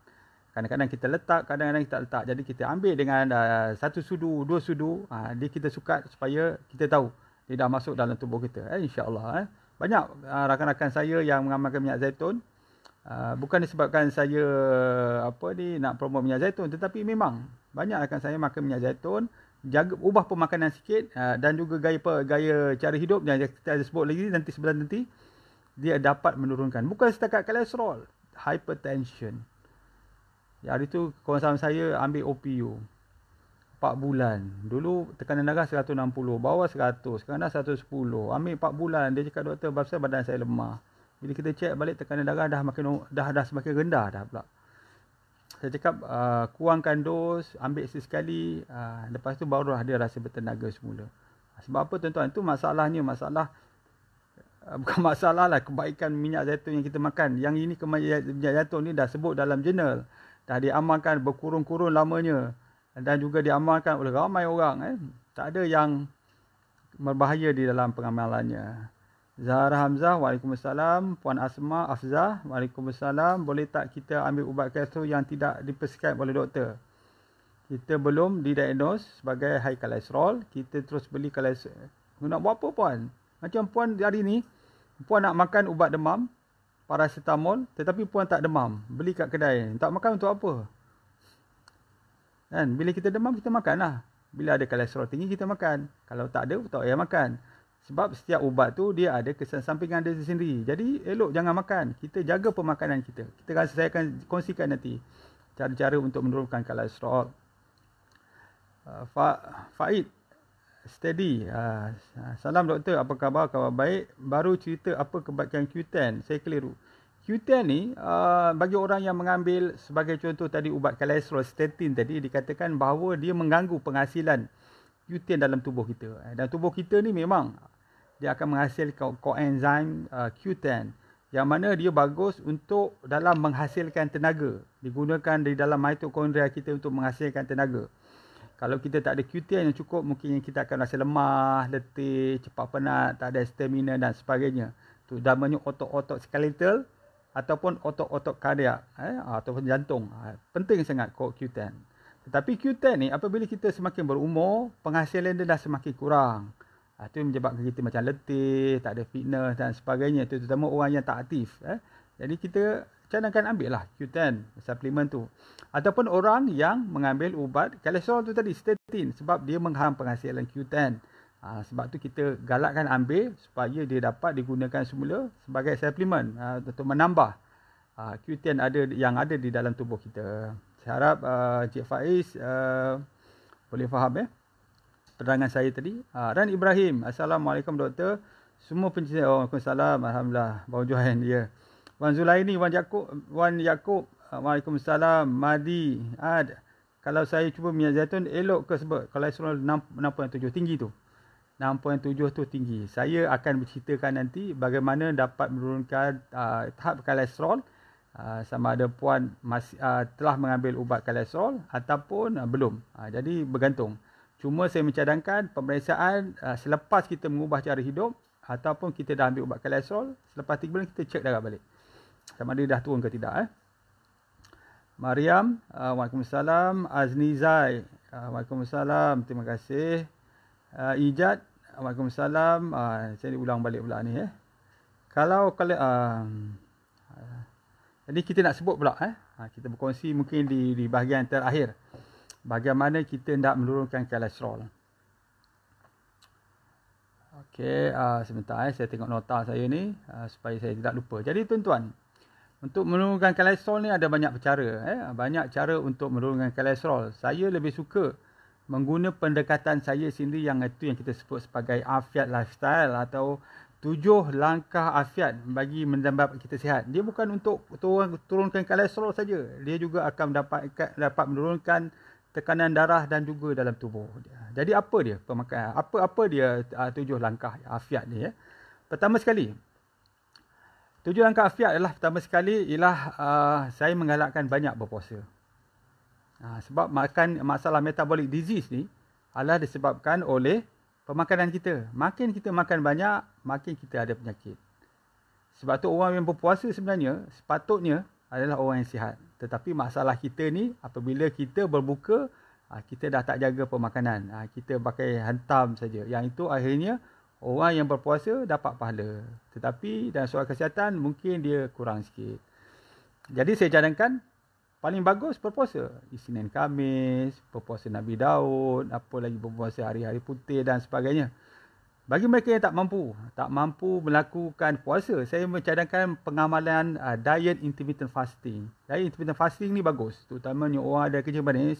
Kadang-kadang kita letak, kadang-kadang kita tak letak. Jadi kita ambil dengan 1 sudu, 2 sudu. Dia kita sukat supaya kita tahu dia dah masuk dalam tubuh kita. InsyaAllah. Banyak rakan-rakan saya yang mengamalkan minyak zaitun. Bukan disebabkan saya nak promote minyak zaitun, tetapi memang banyak rakan saya makan minyak zaitun, ubah pemakanan sikit dan juga gaya cara hidup yang kita ada sebut lagi sebentar nanti, dia dapat menurunkan bukan setakat kolesterol, hypertension. Hari tu kawan saya ambil OPU 4 bulan. Dulu tekanan darah 160, bawah 100, sekarang dah 110. Ambil 4 bulan, dia cakap doktor pasal badan saya lemah. Bila kita cek balik tekanan darah dah semakin rendah dah pula. Saya cakap kurangkan dos, ambil sesekali, lepas tu barulah dia rasa bertenaga semula. Sebab apa tuan-tuan? Itu masalahnya, bukan masalah lah kebaikan minyak zaitun yang kita makan. Yang ini minyak zaitun ni dah sebut dalam jurnal. Dah diamalkan berkurun-kurun lamanya. Dan juga diamalkan oleh ramai orang. Tak ada yang berbahaya di dalam pengamalannya. Zahra Hamzah, Waalaikumsalam. Puan Asma Afzah, Waalaikumsalam. Boleh tak kita ambil ubat kolesterol yang tidak diprescribe oleh doktor? Kita belum didiagnose sebagai high kolesterol. Kita terus beli kolesterol. Nak buat apa puan? Macam puan hari ni, puan nak makan ubat demam, paracetamol, tetapi puan tak demam. Beli kat kedai. Tak makan untuk apa? Kan? Bila kita demam, kita makan lah. Bila ada kolesterol tinggi, kita makan. Kalau tak ada, tak payah makan. Sebab setiap ubat tu dia ada kesan sampingan dia sendiri. Jadi elok jangan makan. Kita jaga pemakanan kita. Saya akan kongsikan nanti cara-cara untuk menurunkan kolesterol. Faid Steady. Salam doktor, apa khabar? Khabar baik. Baru cerita apa kebaikan Q10. Saya keliru. Q10 ni bagi orang yang mengambil sebagai contoh tadi ubat kolesterol statin tadi, dikatakan bahawa dia mengganggu penghasilan Q10 dalam tubuh kita. Dan tubuh kita ni memang dia akan menghasilkan koenzim Q10 yang mana dia bagus untuk dalam menghasilkan tenaga. Digunakan di dalam mitokondria kita untuk menghasilkan tenaga. Kalau kita tak ada Q10 yang cukup, mungkin kita akan rasa lemah, letih, cepat penat, tak ada stamina dan sebagainya. Itu namanya otot-otot skeletal ataupun otot-otot kardiak ataupun jantung. Penting sangat Q10. Tetapi Q10 ni apabila kita semakin berumur, penghasilan dia dah semakin kurang. Itu menyebabkan kita macam letih, tak ada fitness dan sebagainya. Itu terutama orang yang tak aktif. Jadi kita cadangkan ambil lah Q10, suplemen tu. Ataupun orang yang mengambil ubat kolesterol tu tadi, statin. Sebab dia menghalang penghasilan Q10. Sebab tu kita galakkan ambil supaya dia dapat digunakan semula sebagai suplemen untuk menambah Q10 yang ada di dalam tubuh kita. Saya harap Encik Faiz boleh faham penerangan saya tadi. Dan Ibrahim, Assalamualaikum doktor. Semua pencinta, Waalaikumsalam, Alhamdulillah, baru join dia. Wan Zulaini, Wan Yaakob, Waalaikumsalam, Madi, kalau saya cuba minyak zaitun, elok ke sebab kolesterol 6.7, tinggi tu. 6.7 tu tinggi. Saya akan berceritakan nanti bagaimana dapat menurunkan tahap kolesterol, sama ada puan telah mengambil ubat kolesterol ataupun belum. Jadi bergantung. Cuma saya mencadangkan pemeriksaan selepas kita mengubah cara hidup ataupun kita dah ambil ubat kolesterol, selepas 3 bulan kita cek darah balik. Sama ada dah turun ke tidak. Mariam, Waalaikumsalam. Aznizai, Waalaikumsalam. Terima kasih. Ijat, Waalaikumsalam. Saya ulang balik pula ni. Jadi kita nak sebut pula. Kita berkongsi mungkin di bahagian terakhir. Bagaimana kita nak menurunkan kolesterol. Okey, sebentar saya tengok nota saya ni supaya saya tidak lupa. Jadi tuan-tuan, untuk menurunkan kolesterol ni ada banyak cara. Banyak cara untuk menurunkan kolesterol. Saya lebih suka menggunakan pendekatan saya sendiri yang kita sebut sebagai afiat lifestyle atau 7 langkah afiat bagi menambah kita sihat. Dia bukan untuk turunkan kolesterol saja. Dia juga akan dapat menurunkan tekanan darah dan juga dalam tubuh. Jadi apa dia pemakaian? Apa dia 7 langkah afiat ni Pertama sekali, 7 langkah afiat adalah pertama sekali ialah saya menggalakkan banyak berpuasa. Sebab masalah metabolic disease ni adalah disebabkan oleh pemakanan kita. Makin kita makan banyak, makin kita ada penyakit. Sebab tu orang yang berpuasa sebenarnya sepatutnya adalah orang yang sihat. Tetapi masalah kita ni apabila kita berbuka, kita dah tak jaga pemakanan. Kita pakai hantam saja. Yang itu akhirnya orang yang berpuasa dapat pahala. Tetapi dalam soal kesihatan mungkin dia kurang sikit. Jadi saya cadangkan paling bagus berpuasa. Isnin Khamis, berpuasa Nabi Daud, apa lagi berpuasa hari-hari putih dan sebagainya. Bagi mereka yang tak mampu melakukan puasa, saya mencadangkan pengamalan diet intermittent fasting. Diet intermittent fasting ni bagus, terutamanya orang ada kerja manis,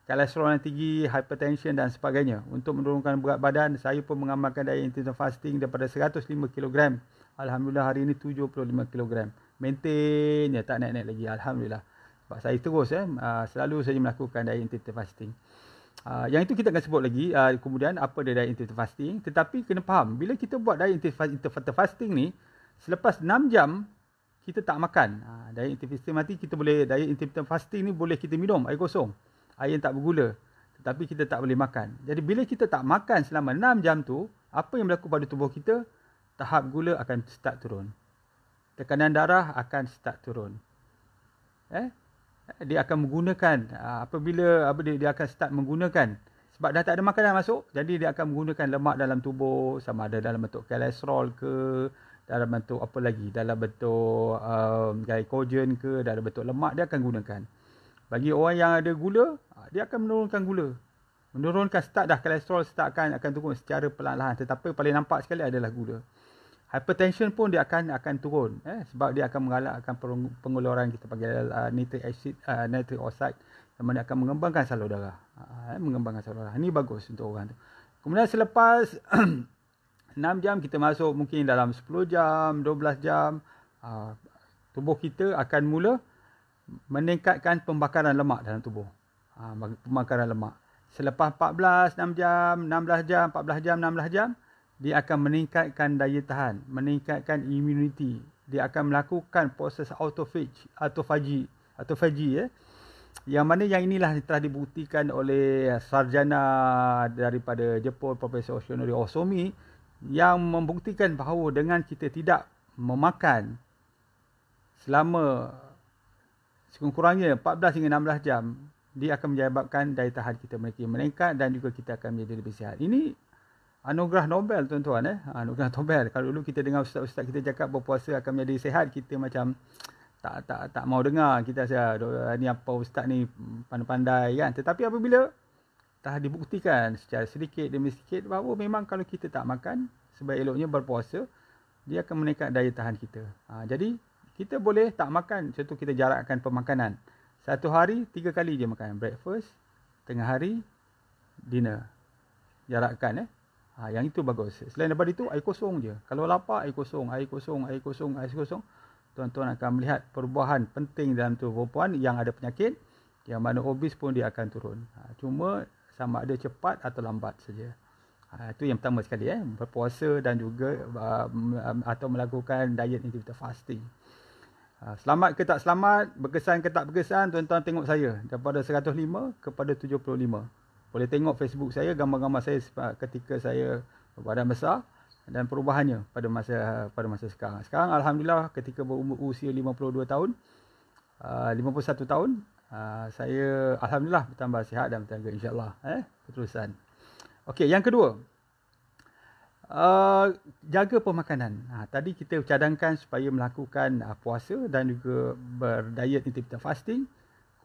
kolesterol yang tinggi, hypertension dan sebagainya. Untuk menurunkan berat badan, saya pun mengamalkan diet intermittent fasting daripada 105 kg. Alhamdulillah hari ini 75 kg. Maintain je, tak naik-naik lagi. Alhamdulillah. Sebab saya terus selalu saya melakukan diet intermittent fasting. Yang itu kita akan sebut lagi kemudian apa dia diet intermittent fasting. Tetapi kena faham, bila kita buat diet intermittent fasting ni, selepas 6 jam kita tak makan. Diet intermittent fasting ni boleh kita minum air kosong, air yang tak bergula. Tetapi kita tak boleh makan. Jadi bila kita tak makan selama 6 jam tu, apa yang berlaku pada tubuh kita? Tahap gula akan start turun. Tekanan darah akan start turun. Dia akan menggunakan apabila dia akan start menggunakan, sebab dah tak ada makanan masuk, jadi dia akan menggunakan lemak dalam tubuh, sama ada dalam bentuk kolesterol ke, dalam bentuk apa lagi, dalam bentuk glycogen ke, dalam bentuk lemak, dia akan gunakan. Bagi orang yang ada gula, dia akan menurunkan start dah kolesterol start akan turun secara perlahan-lahan, tetapi paling nampak sekali adalah gula. Hypertension pun dia akan turun sebab dia akan mengalahkan pengeluaran kita panggil nitric oxide, yang mana akan mengembangkan salur darah. Ini bagus untuk orang tu. Kemudian selepas 6 jam kita masuk mungkin dalam 10 jam, 12 jam, tubuh kita akan mula meningkatkan pembakaran lemak dalam tubuh. Pembakaran lemak. Selepas 14 jam, 16 jam, 14 jam, 16 jam, dia akan meningkatkan daya tahan, meningkatkan immunity. Dia akan melakukan proses autofagi, yang mana yang inilah telah dibuktikan oleh sarjana daripada Jepun, Profesor Shunori Osomi, yang membuktikan bahawa dengan kita tidak memakan selama sekurang-kurangnya 14 hingga 16 jam, dia akan menyebabkan daya tahan kita meningkat dan juga kita akan menjadi lebih sihat. Ini anugerah Nobel tuan-tuan. Anugerah Nobel. Kalau dulu kita dengar ustaz-ustaz kita cakap berpuasa akan menjadi sihat, kita macam tak mau dengar. Kita rasa ni apa ustaz ni pandai-pandai kan. Tetapi apabila telah dibuktikan secara sedikit demi sedikit bahawa memang kalau kita tak makan, sebaik-eloknya berpuasa, dia akan meningkat daya tahan kita. Jadi kita boleh tak makan, contoh kita jarakkan pemakanan. Satu hari 3 kali je makan. Breakfast, tengah hari, dinner. Jarakkan. Yang itu bagus. Selain daripada itu, air kosong je. Kalau lapar, air kosong, air kosong, air kosong, air kosong. Tuan-tuan akan melihat perubahan penting dalam tubuh perempuan yang ada penyakit, yang mana obes pun dia akan turun. Cuma sama ada cepat atau lambat saja. Itu yang pertama sekali, berpuasa dan juga atau melakukan diet intermittent fasting. Selamat ke tak selamat, berkesan ke tak berkesan, tuan-tuan tengok saya daripada 105 kepada 75. Boleh tengok Facebook saya, gambar-gambar saya ketika saya berbadan besar dan perubahannya pada masa sekarang. Sekarang alhamdulillah ketika berusia 52 tahun, 51 tahun, saya alhamdulillah bertambah sihat dan bertenaga, insya-Allah, keterusan. Okey, yang kedua, jaga pemakanan. Tadi kita cadangkan supaya melakukan puasa dan juga berdiet intermittent fasting.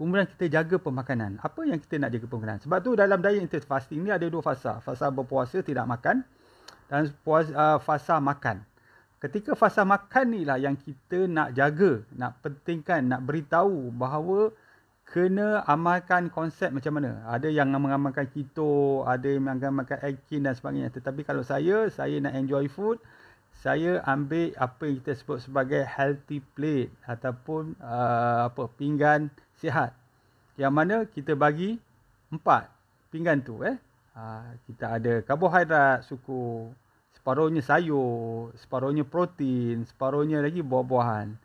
Kemudian kita jaga pemakanan. Apa yang kita nak jaga pemakanan? Sebab tu dalam diet intermittent fasting ni ada 2 fasa. Fasa berpuasa tidak makan dan fasa makan. Ketika fasa makan ni lah yang kita nak jaga, nak pentingkan, nak beritahu bahawa kena amalkan konsep macam mana. Ada yang mengamalkan keto, ada yang mengamalkan Atkins dan sebagainya. Tetapi kalau saya nak enjoy food, saya ambil apa yang kita sebut sebagai healthy plate ataupun pinggan sihat. Yang mana kita bagi 4 pinggan tu. Kita ada karbohidrat suku, separuhnya sayur, separuhnya protein, separuhnya lagi buah-buahan.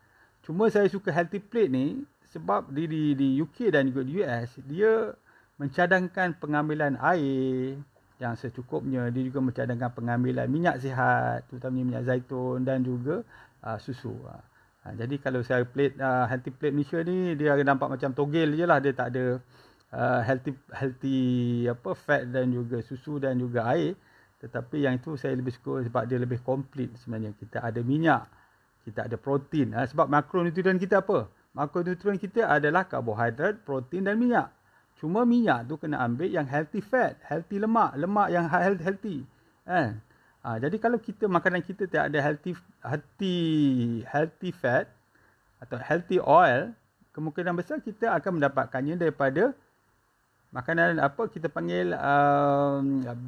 Cuma saya suka healthy plate ni sebab di UK dan juga di US, dia mencadangkan pengambilan air yang secukupnya. Dia juga mencadangkan pengambilan minyak sihat, terutamanya minyak zaitun dan juga susu. Jadi kalau saya plate healthy plate Malaysia ni, dia nampak macam togel je lah. Dia tak ada healthy fat dan juga susu dan juga air. Tetapi yang itu saya lebih suka sebab dia lebih komplit sebenarnya. Kita ada minyak, kita ada protein. Sebab makronutrien kita apa? Makronutrien kita adalah karbohidrat, protein dan minyak. Cuma minyak tu kena ambil yang healthy fat, healthy lemak, lemak yang healthy. Jadi kalau makanan kita tak ada healthy fat atau healthy oil, kemungkinan besar kita akan mendapatkannya daripada makanan kita panggil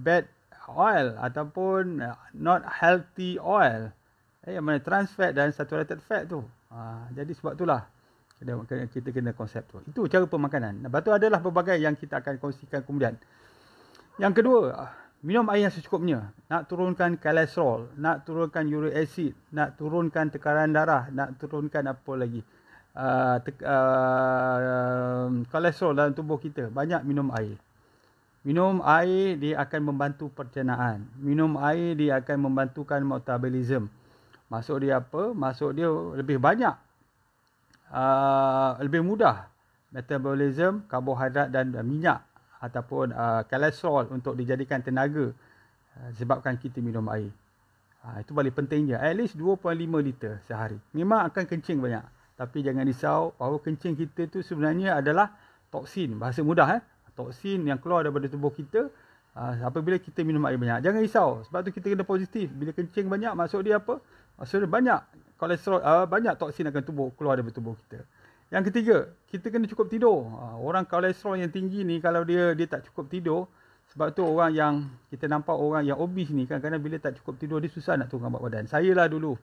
bad oil ataupun not healthy oil. Yang mana trans fat dan saturated fat tu. Jadi sebab itulah kita kena konsep tu. Itu cara pemakanan. Lepas tu adalah berbagai yang kita akan kongsikan kemudian. Yang kedua, minum air yang secukupnya. Nak turunkan kolesterol, nak turunkan uric acid, nak turunkan tekanan darah, nak turunkan apa lagi, kolesterol dalam tubuh kita. Banyak minum air. Minum air dia akan membantu pencernaan. Minum air dia akan membantukan metabolism. Maksud dia apa? Maksud dia lebih banyak, lebih mudah metabolism karbohidrat dan minyak ataupun kolesterol untuk dijadikan tenaga sebabkan kita minum air. Itu paling penting je. At least 2.5 liter sehari. Memang akan kencing banyak. Tapi jangan risau bahawa kencing kita tu sebenarnya adalah toksin. Bahasa mudah toksin yang keluar daripada tubuh kita apabila kita minum air banyak. Jangan risau. Sebab tu kita kena positif. Bila kencing banyak, maksud dia apa? Maksud dia banyak kolesterol, banyak toksin akan keluar daripada tubuh kita. Yang ketiga, kita kena cukup tidur. Orang kolesterol yang tinggi ni, kalau dia tak cukup tidur, sebab tu orang yang kita nampak orang yang obes ni, kadang-kadang bila tak cukup tidur, dia susah nak turun berat badan. Saya lah dulu,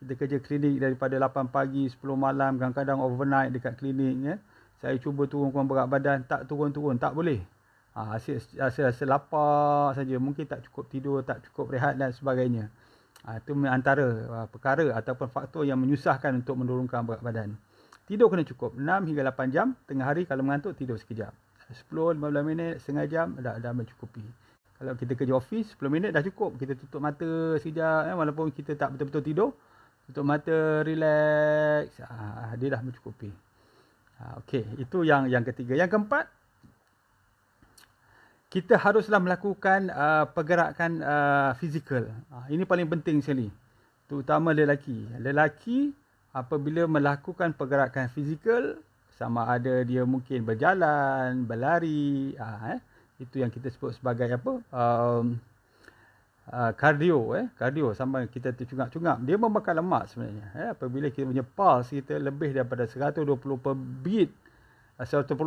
kita kerja klinik daripada 8 pagi, 10 malam, kadang-kadang overnight dekat klinik. Saya cuba turunkan berat badan, tak turun-turun, tak boleh. Rasa lapar saja, mungkin tak cukup tidur, tak cukup rehat dan sebagainya. Itu antara perkara ataupun faktor yang menyusahkan untuk menurunkan berat badan. Tidur kena cukup 6 hingga 8 jam. Tengah hari kalau mengantuk, tidur sekejap. 10-15 minit, setengah jam dah mencukupi. Kalau kita kerja office, 10 minit dah cukup. Kita tutup mata sekejap, walaupun kita tak betul-betul tidur, tutup mata, relax, dia dah mencukupi. Okey, itu yang ketiga. Yang keempat, kita haruslah melakukan pergerakan fizikal. Ini paling penting sekali. Terutama lelaki. Lelaki apabila melakukan pergerakan fizikal, sama ada dia mungkin berjalan, berlari, Itu yang kita sebut sebagai apa? Kardio sampai kita tercungap-cungap, dia membakar lemak sebenarnya. Apabila kita punya pulse kita lebih daripada 120 per beat, 120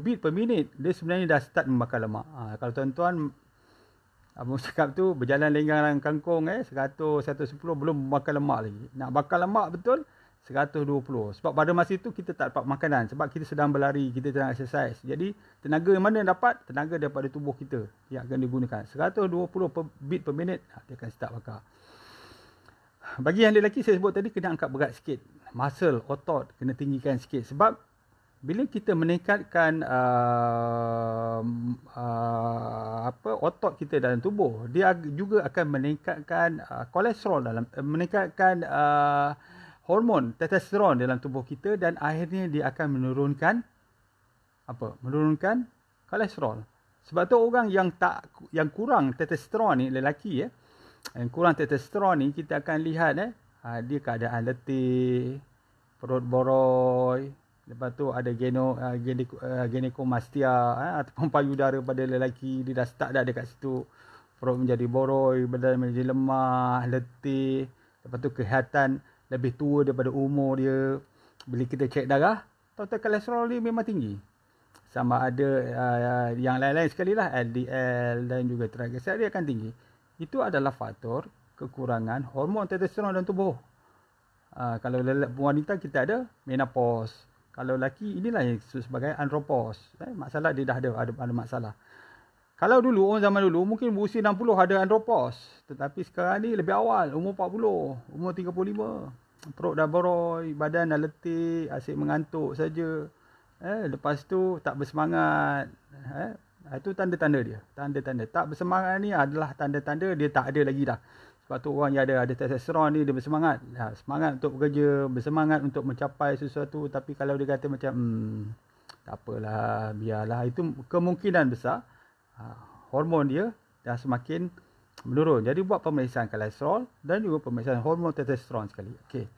beat per minit, dia sebenarnya dah start membakar lemak. Kalau tuan-tuan abang cakap tu berjalan lenggang kangkung 100 110 belum membakar lemak lagi. Nak bakar lemak betul 120. Sebab pada masa itu kita tak dapat makanan. Sebab kita sedang berlari, kita sedang exercise. Jadi tenaga mana yang dapat? Tenaga daripada tubuh kita yang akan digunakan. 120 per beat per minit, dia akan start bakar. Bagi yang lelaki saya sebut tadi, kena angkat berat sikit. Muscle, otot kena tinggikan sikit. Sebab bila kita meningkatkan otot kita dalam tubuh, dia juga akan meningkatkan kolesterol meningkatkan hormon testosteron dalam tubuh kita, dan akhirnya dia akan menurunkan kolesterol. Sebab tu orang yang kurang testosteron ni, lelaki yang kurang testosteron ni, kita akan lihat dia keadaan letih, perut boroi, lepas tu ada ginekomastia ataupun payudara pada lelaki, dia dah start dah dekat situ. Perut menjadi boroi, badan menjadi lemah, letih, lepas tu kelihatan lebih tua daripada umur dia. Bila kita cek darah, total kolesterol dia memang tinggi. Sama ada yang lain-lain sekali lah, LDL dan juga triglyceride dia akan tinggi. Itu adalah faktor kekurangan hormon testosteron dalam tubuh. Kalau wanita kita ada menopause. Kalau lelaki inilah yang disebut sebagai andropause. Masalah dia dah ada masalah. Kalau dulu, orang zaman dulu mungkin berusia 60 ada andropause. Tetapi sekarang ni lebih awal, umur 40, umur 35. Perut dah boroi, badan dah letih, asyik mengantuk saja. Lepas tu tak bersemangat. Itu tanda-tanda dia. Tanda-tanda. Tak bersemangat ni adalah tanda-tanda dia tak ada lagi dah. Sebab tu orang yang ada testosteron ni dia bersemangat. Semangat untuk bekerja, bersemangat untuk mencapai sesuatu. Tapi kalau dia kata macam, tak apalah, biarlah. Itu kemungkinan besar hormon dia dah semakin menurun. Jadi buat pemeriksaan kolesterol dan juga pemeriksaan hormon testosteron sekali. Okey.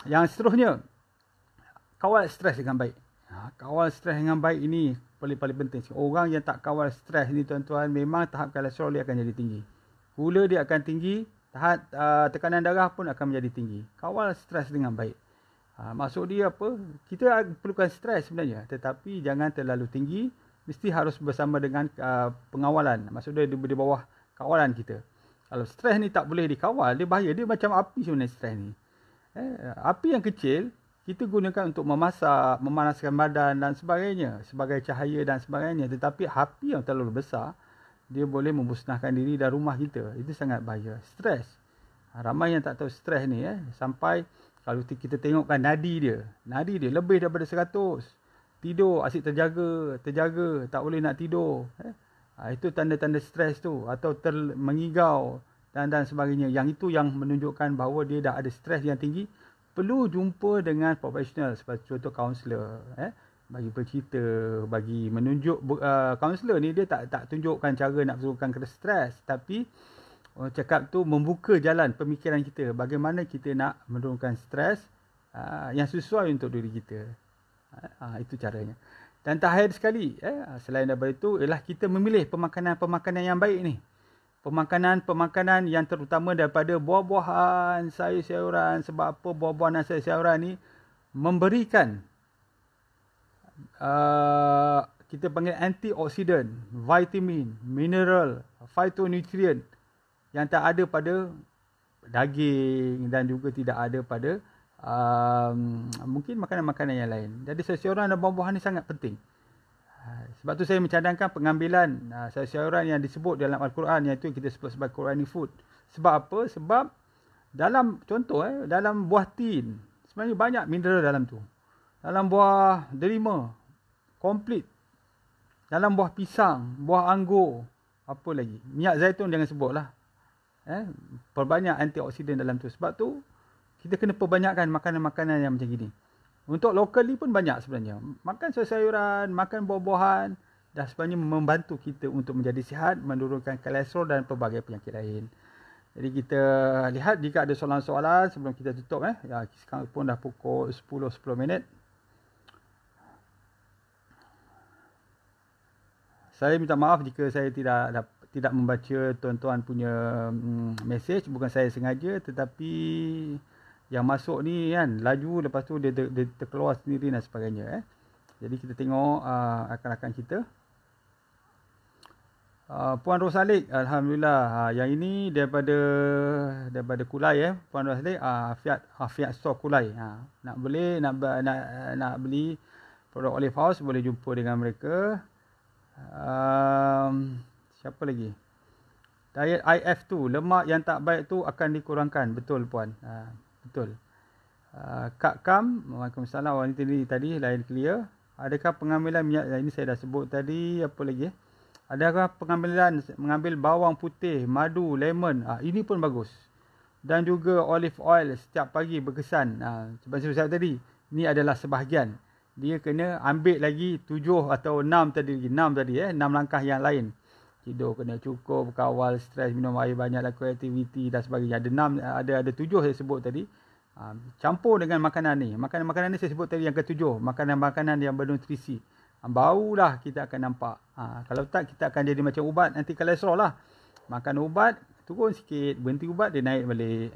Yang seterusnya, kawal stres dengan baik. Kawal stres dengan baik ini paling penting. Orang yang tak kawal stres ni tuan-tuan, memang tahap kolesterol dia akan jadi tinggi. Gula dia akan tinggi, tahap tekanan darah pun akan menjadi tinggi. Kawal stres dengan baik. Maksud dia apa? Kita perlukan stres sebenarnya, tetapi jangan terlalu tinggi. Mesti harus bersama dengan pengawalan. Maksudnya di bawah kawalan kita. Kalau stres ni tak boleh dikawal, dia bahaya. Dia macam api sebenarnya stres ni. Api yang kecil, kita gunakan untuk memasak, memanaskan badan dan sebagainya. Sebagai cahaya dan sebagainya. Tetapi api yang terlalu besar, dia boleh memusnahkan diri dan rumah kita. Itu sangat bahaya. Stres. Ramai yang tak tahu stres ni. Sampai kalau kita tengokkan nadi dia lebih daripada 100. Tidur asyik terjaga, tak boleh nak tidur. Itu tanda-tanda stres tu, atau mengigau dan sebagainya. Yang itu yang menunjukkan bahawa dia dah ada stres yang tinggi. Perlu jumpa dengan profesional, seperti contoh kaunselor, bagi bercerita, bagi menunjuk. Kaunselor ni dia tak tunjukkan cara nak turunkan stres, tapi orang cakap tu membuka jalan pemikiran kita, bagaimana kita nak menurunkan stres yang sesuai untuk diri kita. Itu caranya. Dan terakhir sekali, selain daripada itu, ialah kita memilih pemakanan yang baik ni. Pemakanan yang terutama daripada buah-buahan, sayur-sayuran. Sebab apa? Buah-buahan dan sayur-sayuran ni memberikan kita panggil antioksidan, vitamin, mineral, phytonutrient yang tak ada pada daging dan juga tidak ada pada mungkin makanan-makanan yang lain. Jadi sayur-sayuran dan buah-buahan ni sangat penting. Sebab tu saya mencadangkan pengambilan sayur-sayuran yang disebut dalam Al-Quran, iaitu kita sebut sebagai Quranic food. Sebab apa? Sebab dalam contoh dalam buah tin sebenarnya banyak mineral dalam tu. Dalam buah delima komplit. Dalam buah pisang, buah anggur, apa lagi? Minyak zaitun jangan sebutlah. Perbanyak antioksidan dalam tu. Sebab tu kita kena perbanyakkan makanan-makanan yang macam gini. Untuk lokali pun banyak sebenarnya. Makan sayur-sayuran, makan buah-buahan dah sebenarnya membantu kita untuk menjadi sihat, menurunkan kolesterol dan pelbagai penyakit lain. Jadi kita lihat jika ada soalan-soalan sebelum kita tutup. Sekarang pun dah pukul 10 minit. Saya minta maaf jika saya tidak membaca tuan-tuan punya message. Bukan saya sengaja, tetapi yang masuk ni kan laju, lepas tu dia terkeluar sendiri dan sebagainya. Jadi kita tengok rakan-rakan kita. Puan Rosalik, alhamdulillah. Yang ini daripada Kulai Puan Rosalik, Fiat Store Kulai. Nak beli produk Olive House, boleh jumpa dengan mereka. Siapa lagi? Diet IF2, lemak yang tak baik tu akan dikurangkan. Betul puan. Betul. Kak Kam, Waalaikumsalam. Wanita ni tadi lain clear. Adakah pengambilan minyak, ini saya dah sebut tadi. Apa lagi? Adakah mengambil bawang putih, madu, lemon? Ini pun bagus. Dan juga olive oil setiap pagi berkesan. Seperti saya tadi, ini adalah sebahagian. Dia kena ambil lagi 7 atau 6 tadi. 6 langkah yang lain. Tidur kena cukup, kawal stres, minum air banyak, lakukan aktiviti dan sebagainya. Ada 7 saya sebut tadi. Campur dengan makanan ni. Makanan ni saya sebut tadi yang ke-7. Makanan-makanan yang bernutrisi. Barulah kita akan nampak. Kalau tak, kita akan jadi macam ubat anti kolesterol lah. Makan ubat, turun sikit. Berhenti ubat, dia naik balik.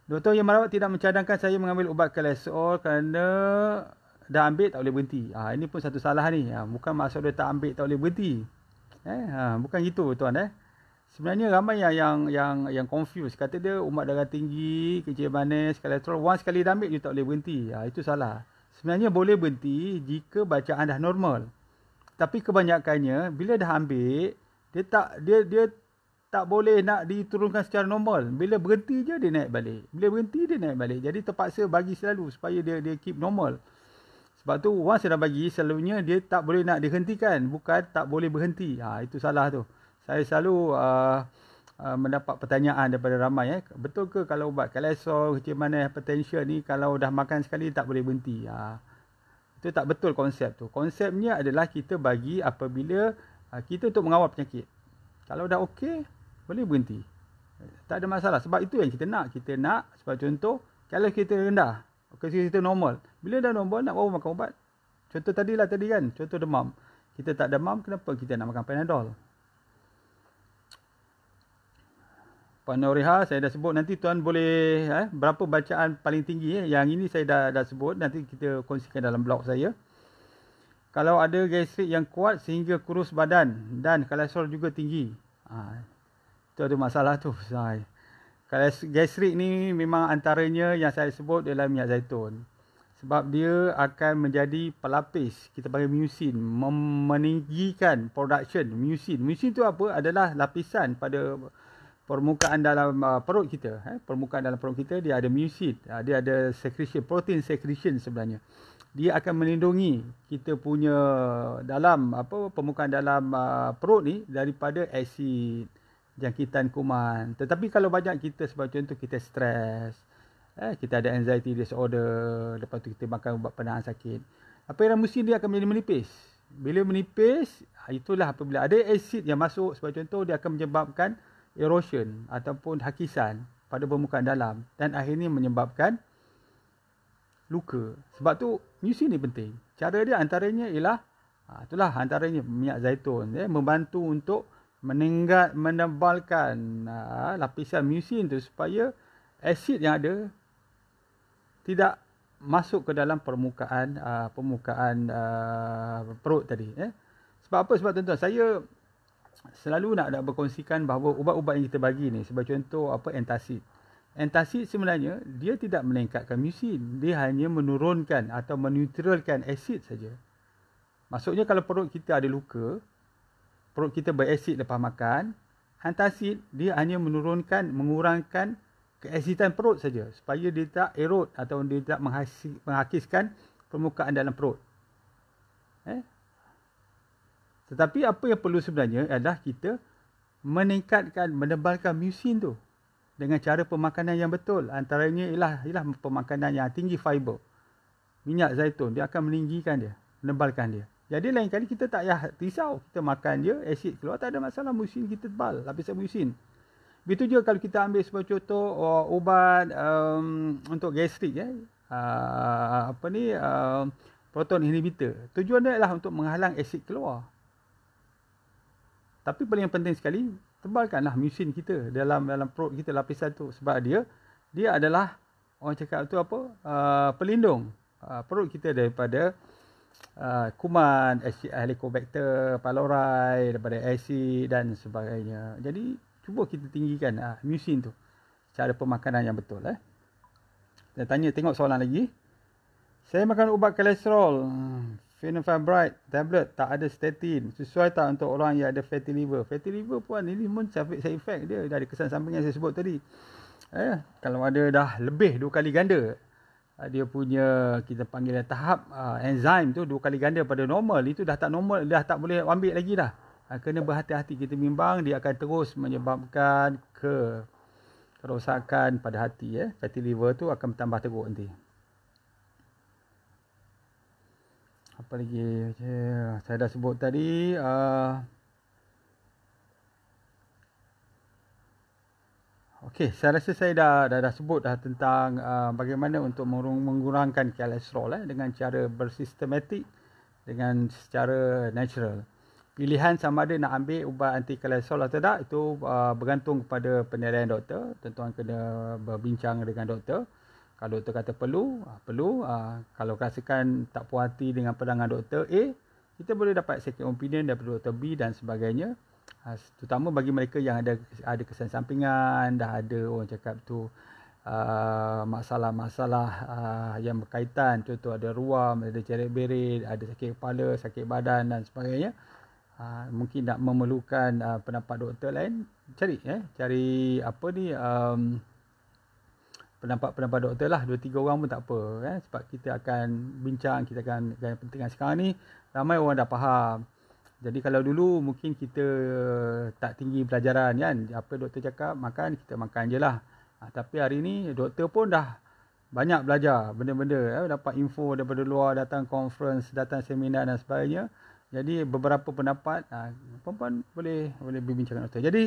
Doktor yang merawat tidak mencadangkan saya mengambil ubat kolesterol kerana dah ambil tak boleh berhenti. Ini pun satu salah ni. Bukan maksud dia tak ambil tak boleh berhenti. Bukan gitu tuan. Sebenarnya ramai yang confuse. Kata dia umat darah tinggi, kecil manis, kolesterol. Once sekali dah ambil, dia tak boleh berhenti. Itu salah. Sebenarnya boleh berhenti jika bacaan dah normal. Tapi kebanyakannya bila dah ambil, dia tak boleh nak diturunkan secara normal. Bila berhenti je dia naik balik. Bila berhenti dia naik balik. Jadi terpaksa bagi selalu supaya dia keep normal. Sebab tu once dah bagi, selalunya dia tak boleh nak dihentikan, bukan tak boleh berhenti. Itu salah tu. Saya selalu mendapat pertanyaan daripada ramai. Betul ke kalau ubat kolesterol, kecil manis, hypertension ni kalau dah makan sekali tak boleh berhenti? Itu tak betul konsep tu. Konsepnya adalah kita bagi apabila kita untuk mengawal penyakit. Kalau dah okey, boleh berhenti. Tak ada masalah. Sebab itu yang kita nak. Kita nak, sebab contoh, kalau kita rendah, kalau kita normal. Bila dah normal, nak bawa makan ubat. Contoh tadi kan, contoh demam. Kita tak demam, kenapa kita nak makan Panadol? Puan Noriha, saya dah sebut, nanti tuan boleh berapa bacaan paling tinggi. Yang ini saya dah sebut, nanti kita kongsikan dalam blog saya. Kalau ada gastrik yang kuat sehingga kurus badan dan kolesterol juga tinggi. Itu ada masalah tu. Kalau gastrik ni memang antaranya yang saya sebut adalah minyak zaitun. Sebab dia akan menjadi pelapis, kita panggil mucin, meninggikan production mucin. Mucin tu apa? Adalah lapisan pada permukaan dalam perut kita. Permukaan dalam perut kita dia ada mucin. Dia ada secretion, protein secretion sebenarnya. Dia akan melindungi kita punya dalam permukaan dalam perut ni daripada asid, jangkitan kuman. Tetapi kalau banyak kita, sebab contoh kita stres, kita ada anxiety disorder, lepas tu kita makan ubat penahan sakit, apa yang mucin dia akan menjadi menipis. Bila menipis, itulah apabila ada asid yang masuk, sebab contoh dia akan menyebabkan erosion ataupun hakisan pada permukaan dalam dan akhirnya menyebabkan luka. Sebab tu mucin ni penting. Cara dia antaranya ialah itulah antaranya minyak zaitun membantu untuk menebalkan lapisan mucin tu supaya asid yang ada tidak masuk ke dalam permukaan perut tadi. Sebab apa? Sebab tuan-tuan, saya selalu nak berkongsikan bahawa ubat-ubat yang kita bagi ni, sebagai contoh antacid. Antacid sebenarnya dia tidak meningkatkan mucin, dia hanya menurunkan atau menetralkan asid saja. Maksudnya kalau perut kita ada luka, perut kita berasid lepas makan, antacid dia hanya mengurangkan keasidan perut saja supaya dia tak erode atau dia tak menghakiskan permukaan dalam perut. Tetapi apa yang perlu sebenarnya adalah kita menebalkan mucin tu dengan cara pemakanan yang betul. Antaranya ialah pemakanan yang tinggi fiber. Minyak zaitun dia akan meninggikan dia, menebalkan dia. Jadi lain kali kita tak payah risau, kita makan je, asid keluar, tak ada masalah, mucin kita tebal, lapisan mucin. Begitu juga kalau kita ambil sebagai contoh ubat untuk gastrik proton inhibitor. Tujuan dia adalah untuk menghalang asid keluar. Tapi paling penting sekali, tebalkanlah musin kita dalam perut kita, lapisan tu, sebab dia adalah orang cakap tu apa? Pelindung perut kita daripada kuman, Helicobacter pylori, daripada asid dan sebagainya. Jadi cuba kita tinggikan musin tu, cara pemakanan yang betul. Dan tengok soalan lagi. Saya makan ubat kolesterol, fenofibrate tablet, tak ada statin, sesuai tak untuk orang yang ada fatty liver? Fatty liver pun ini pun side effect dia, dah ada kesan samping yang saya sebut tadi. Kalau ada dah lebih 2 kali ganda, dia punya, kita panggil tahap enzim tu 2 kali ganda pada normal, itu dah tak normal, dah tak boleh ambil lagi dah. Kena berhati-hati, kita bimbang dia akan terus menyebabkan kerosakan pada hati. Fatty liver tu akan bertambah teruk nanti. Apa lagi? Saya dah sebut tadi. Okey, saya rasa saya dah sebut tentang bagaimana untuk mengurangkan kolesterol dengan cara bersistematik, dengan secara natural. Pilihan sama ada nak ambil ubat anti kolesterol atau tak, itu bergantung kepada penilaian doktor. Tuan-tuan kena berbincang dengan doktor. Kalau doktor kata perlu. Kalau rasakan tak puas hati dengan pandangan doktor A, kita boleh dapat second opinion daripada doktor B dan sebagainya. Terutama bagi mereka yang ada kesan sampingan, dah ada orang cakap tu masalah-masalah yang berkaitan, contoh ada ruam, ada cerebrit, ada sakit kepala, sakit badan dan sebagainya. Mungkin nak memerlukan pendapat doktor lain, cari apa ni, pendapat doktor lah, 2-3 orang pun tak apa, sebab kita akan bincang, kita akan pentingkan sekarang ni ramai orang dah faham. Jadi kalau dulu mungkin kita tak tinggi pelajaran kan, apa doktor cakap makan, kita makan je lah. Tapi hari ni doktor pun dah banyak belajar benda-benda, dapat info daripada luar, datang conference, datang seminar dan sebagainya. Jadi beberapa pendapat puan-puan boleh berbincang dengan doktor. Jadi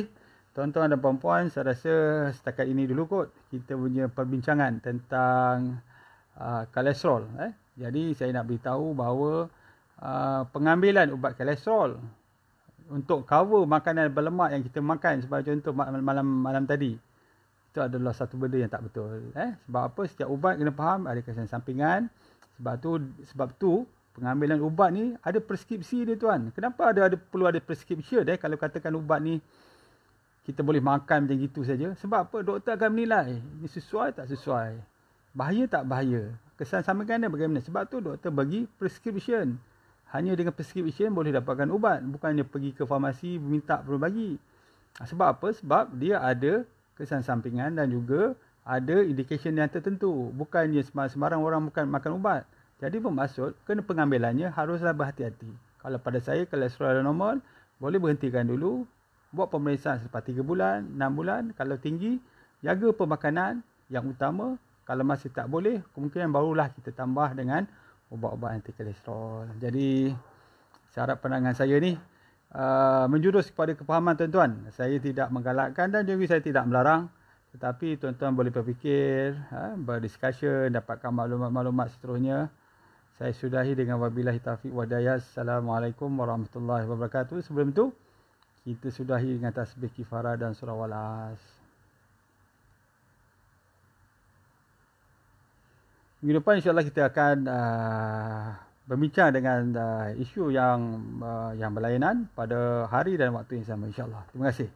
tuan-tuan dan puan-puan, saya rasa setakat ini dulu kot kita punya perbincangan tentang kolesterol. Jadi saya nak beritahu bahawa pengambilan ubat kolesterol untuk cover makanan berlemak yang kita makan, sebagai contoh malam tadi, itu adalah satu benda yang tak betul. Sebab apa? Setiap ubat kena faham ada kesan sampingan. Sebab tu pengambilan ubat ni ada preskripsi dia tuan. Kenapa perlu ada prescription kalau katakan ubat ni kita boleh makan macam gitu saja? Sebab apa? Doktor akan menilai ini sesuai tak sesuai, bahaya tak bahaya, kesan sampingan dia bagaimana. Sebab tu doktor bagi prescription. Hanya dengan prescription boleh dapatkan ubat, bukannya pergi ke farmasi minta perlu bagi. Sebab apa? Sebab dia ada kesan sampingan dan juga ada indication yang tertentu. Bukannya sembarang orang bukan makan ubat. Jadi bermaksud kena pengambilannya haruslah berhati-hati. Kalau pada saya kolesterol normal, boleh berhentikan dulu, buat pemeriksaan selepas 3 bulan, 6 bulan. Kalau tinggi, jaga pemakanan yang utama. Kalau masih tak boleh, kemungkinan barulah kita tambah dengan ubat-ubat anti kolesterol. Jadi syarat pandangan saya ni menjurus kepada kefahaman tuan-tuan. Saya tidak menggalakkan dan juga saya tidak melarang. Tetapi tuan-tuan boleh berfikir, berdiskussion, dapatkan maklumat-maklumat seterusnya. Saya sudahi dengan wabillahi taufiq wa hidayah. Assalamualaikum warahmatullahi wabarakatuh. Sebelum tu, kita sudahi dengan tasbih kifarah dan surah Wal-As. Minggu depan insyaAllah kita akan berbincang dengan isu yang berlainan pada hari dan waktu yang sama insyaAllah. Terima kasih.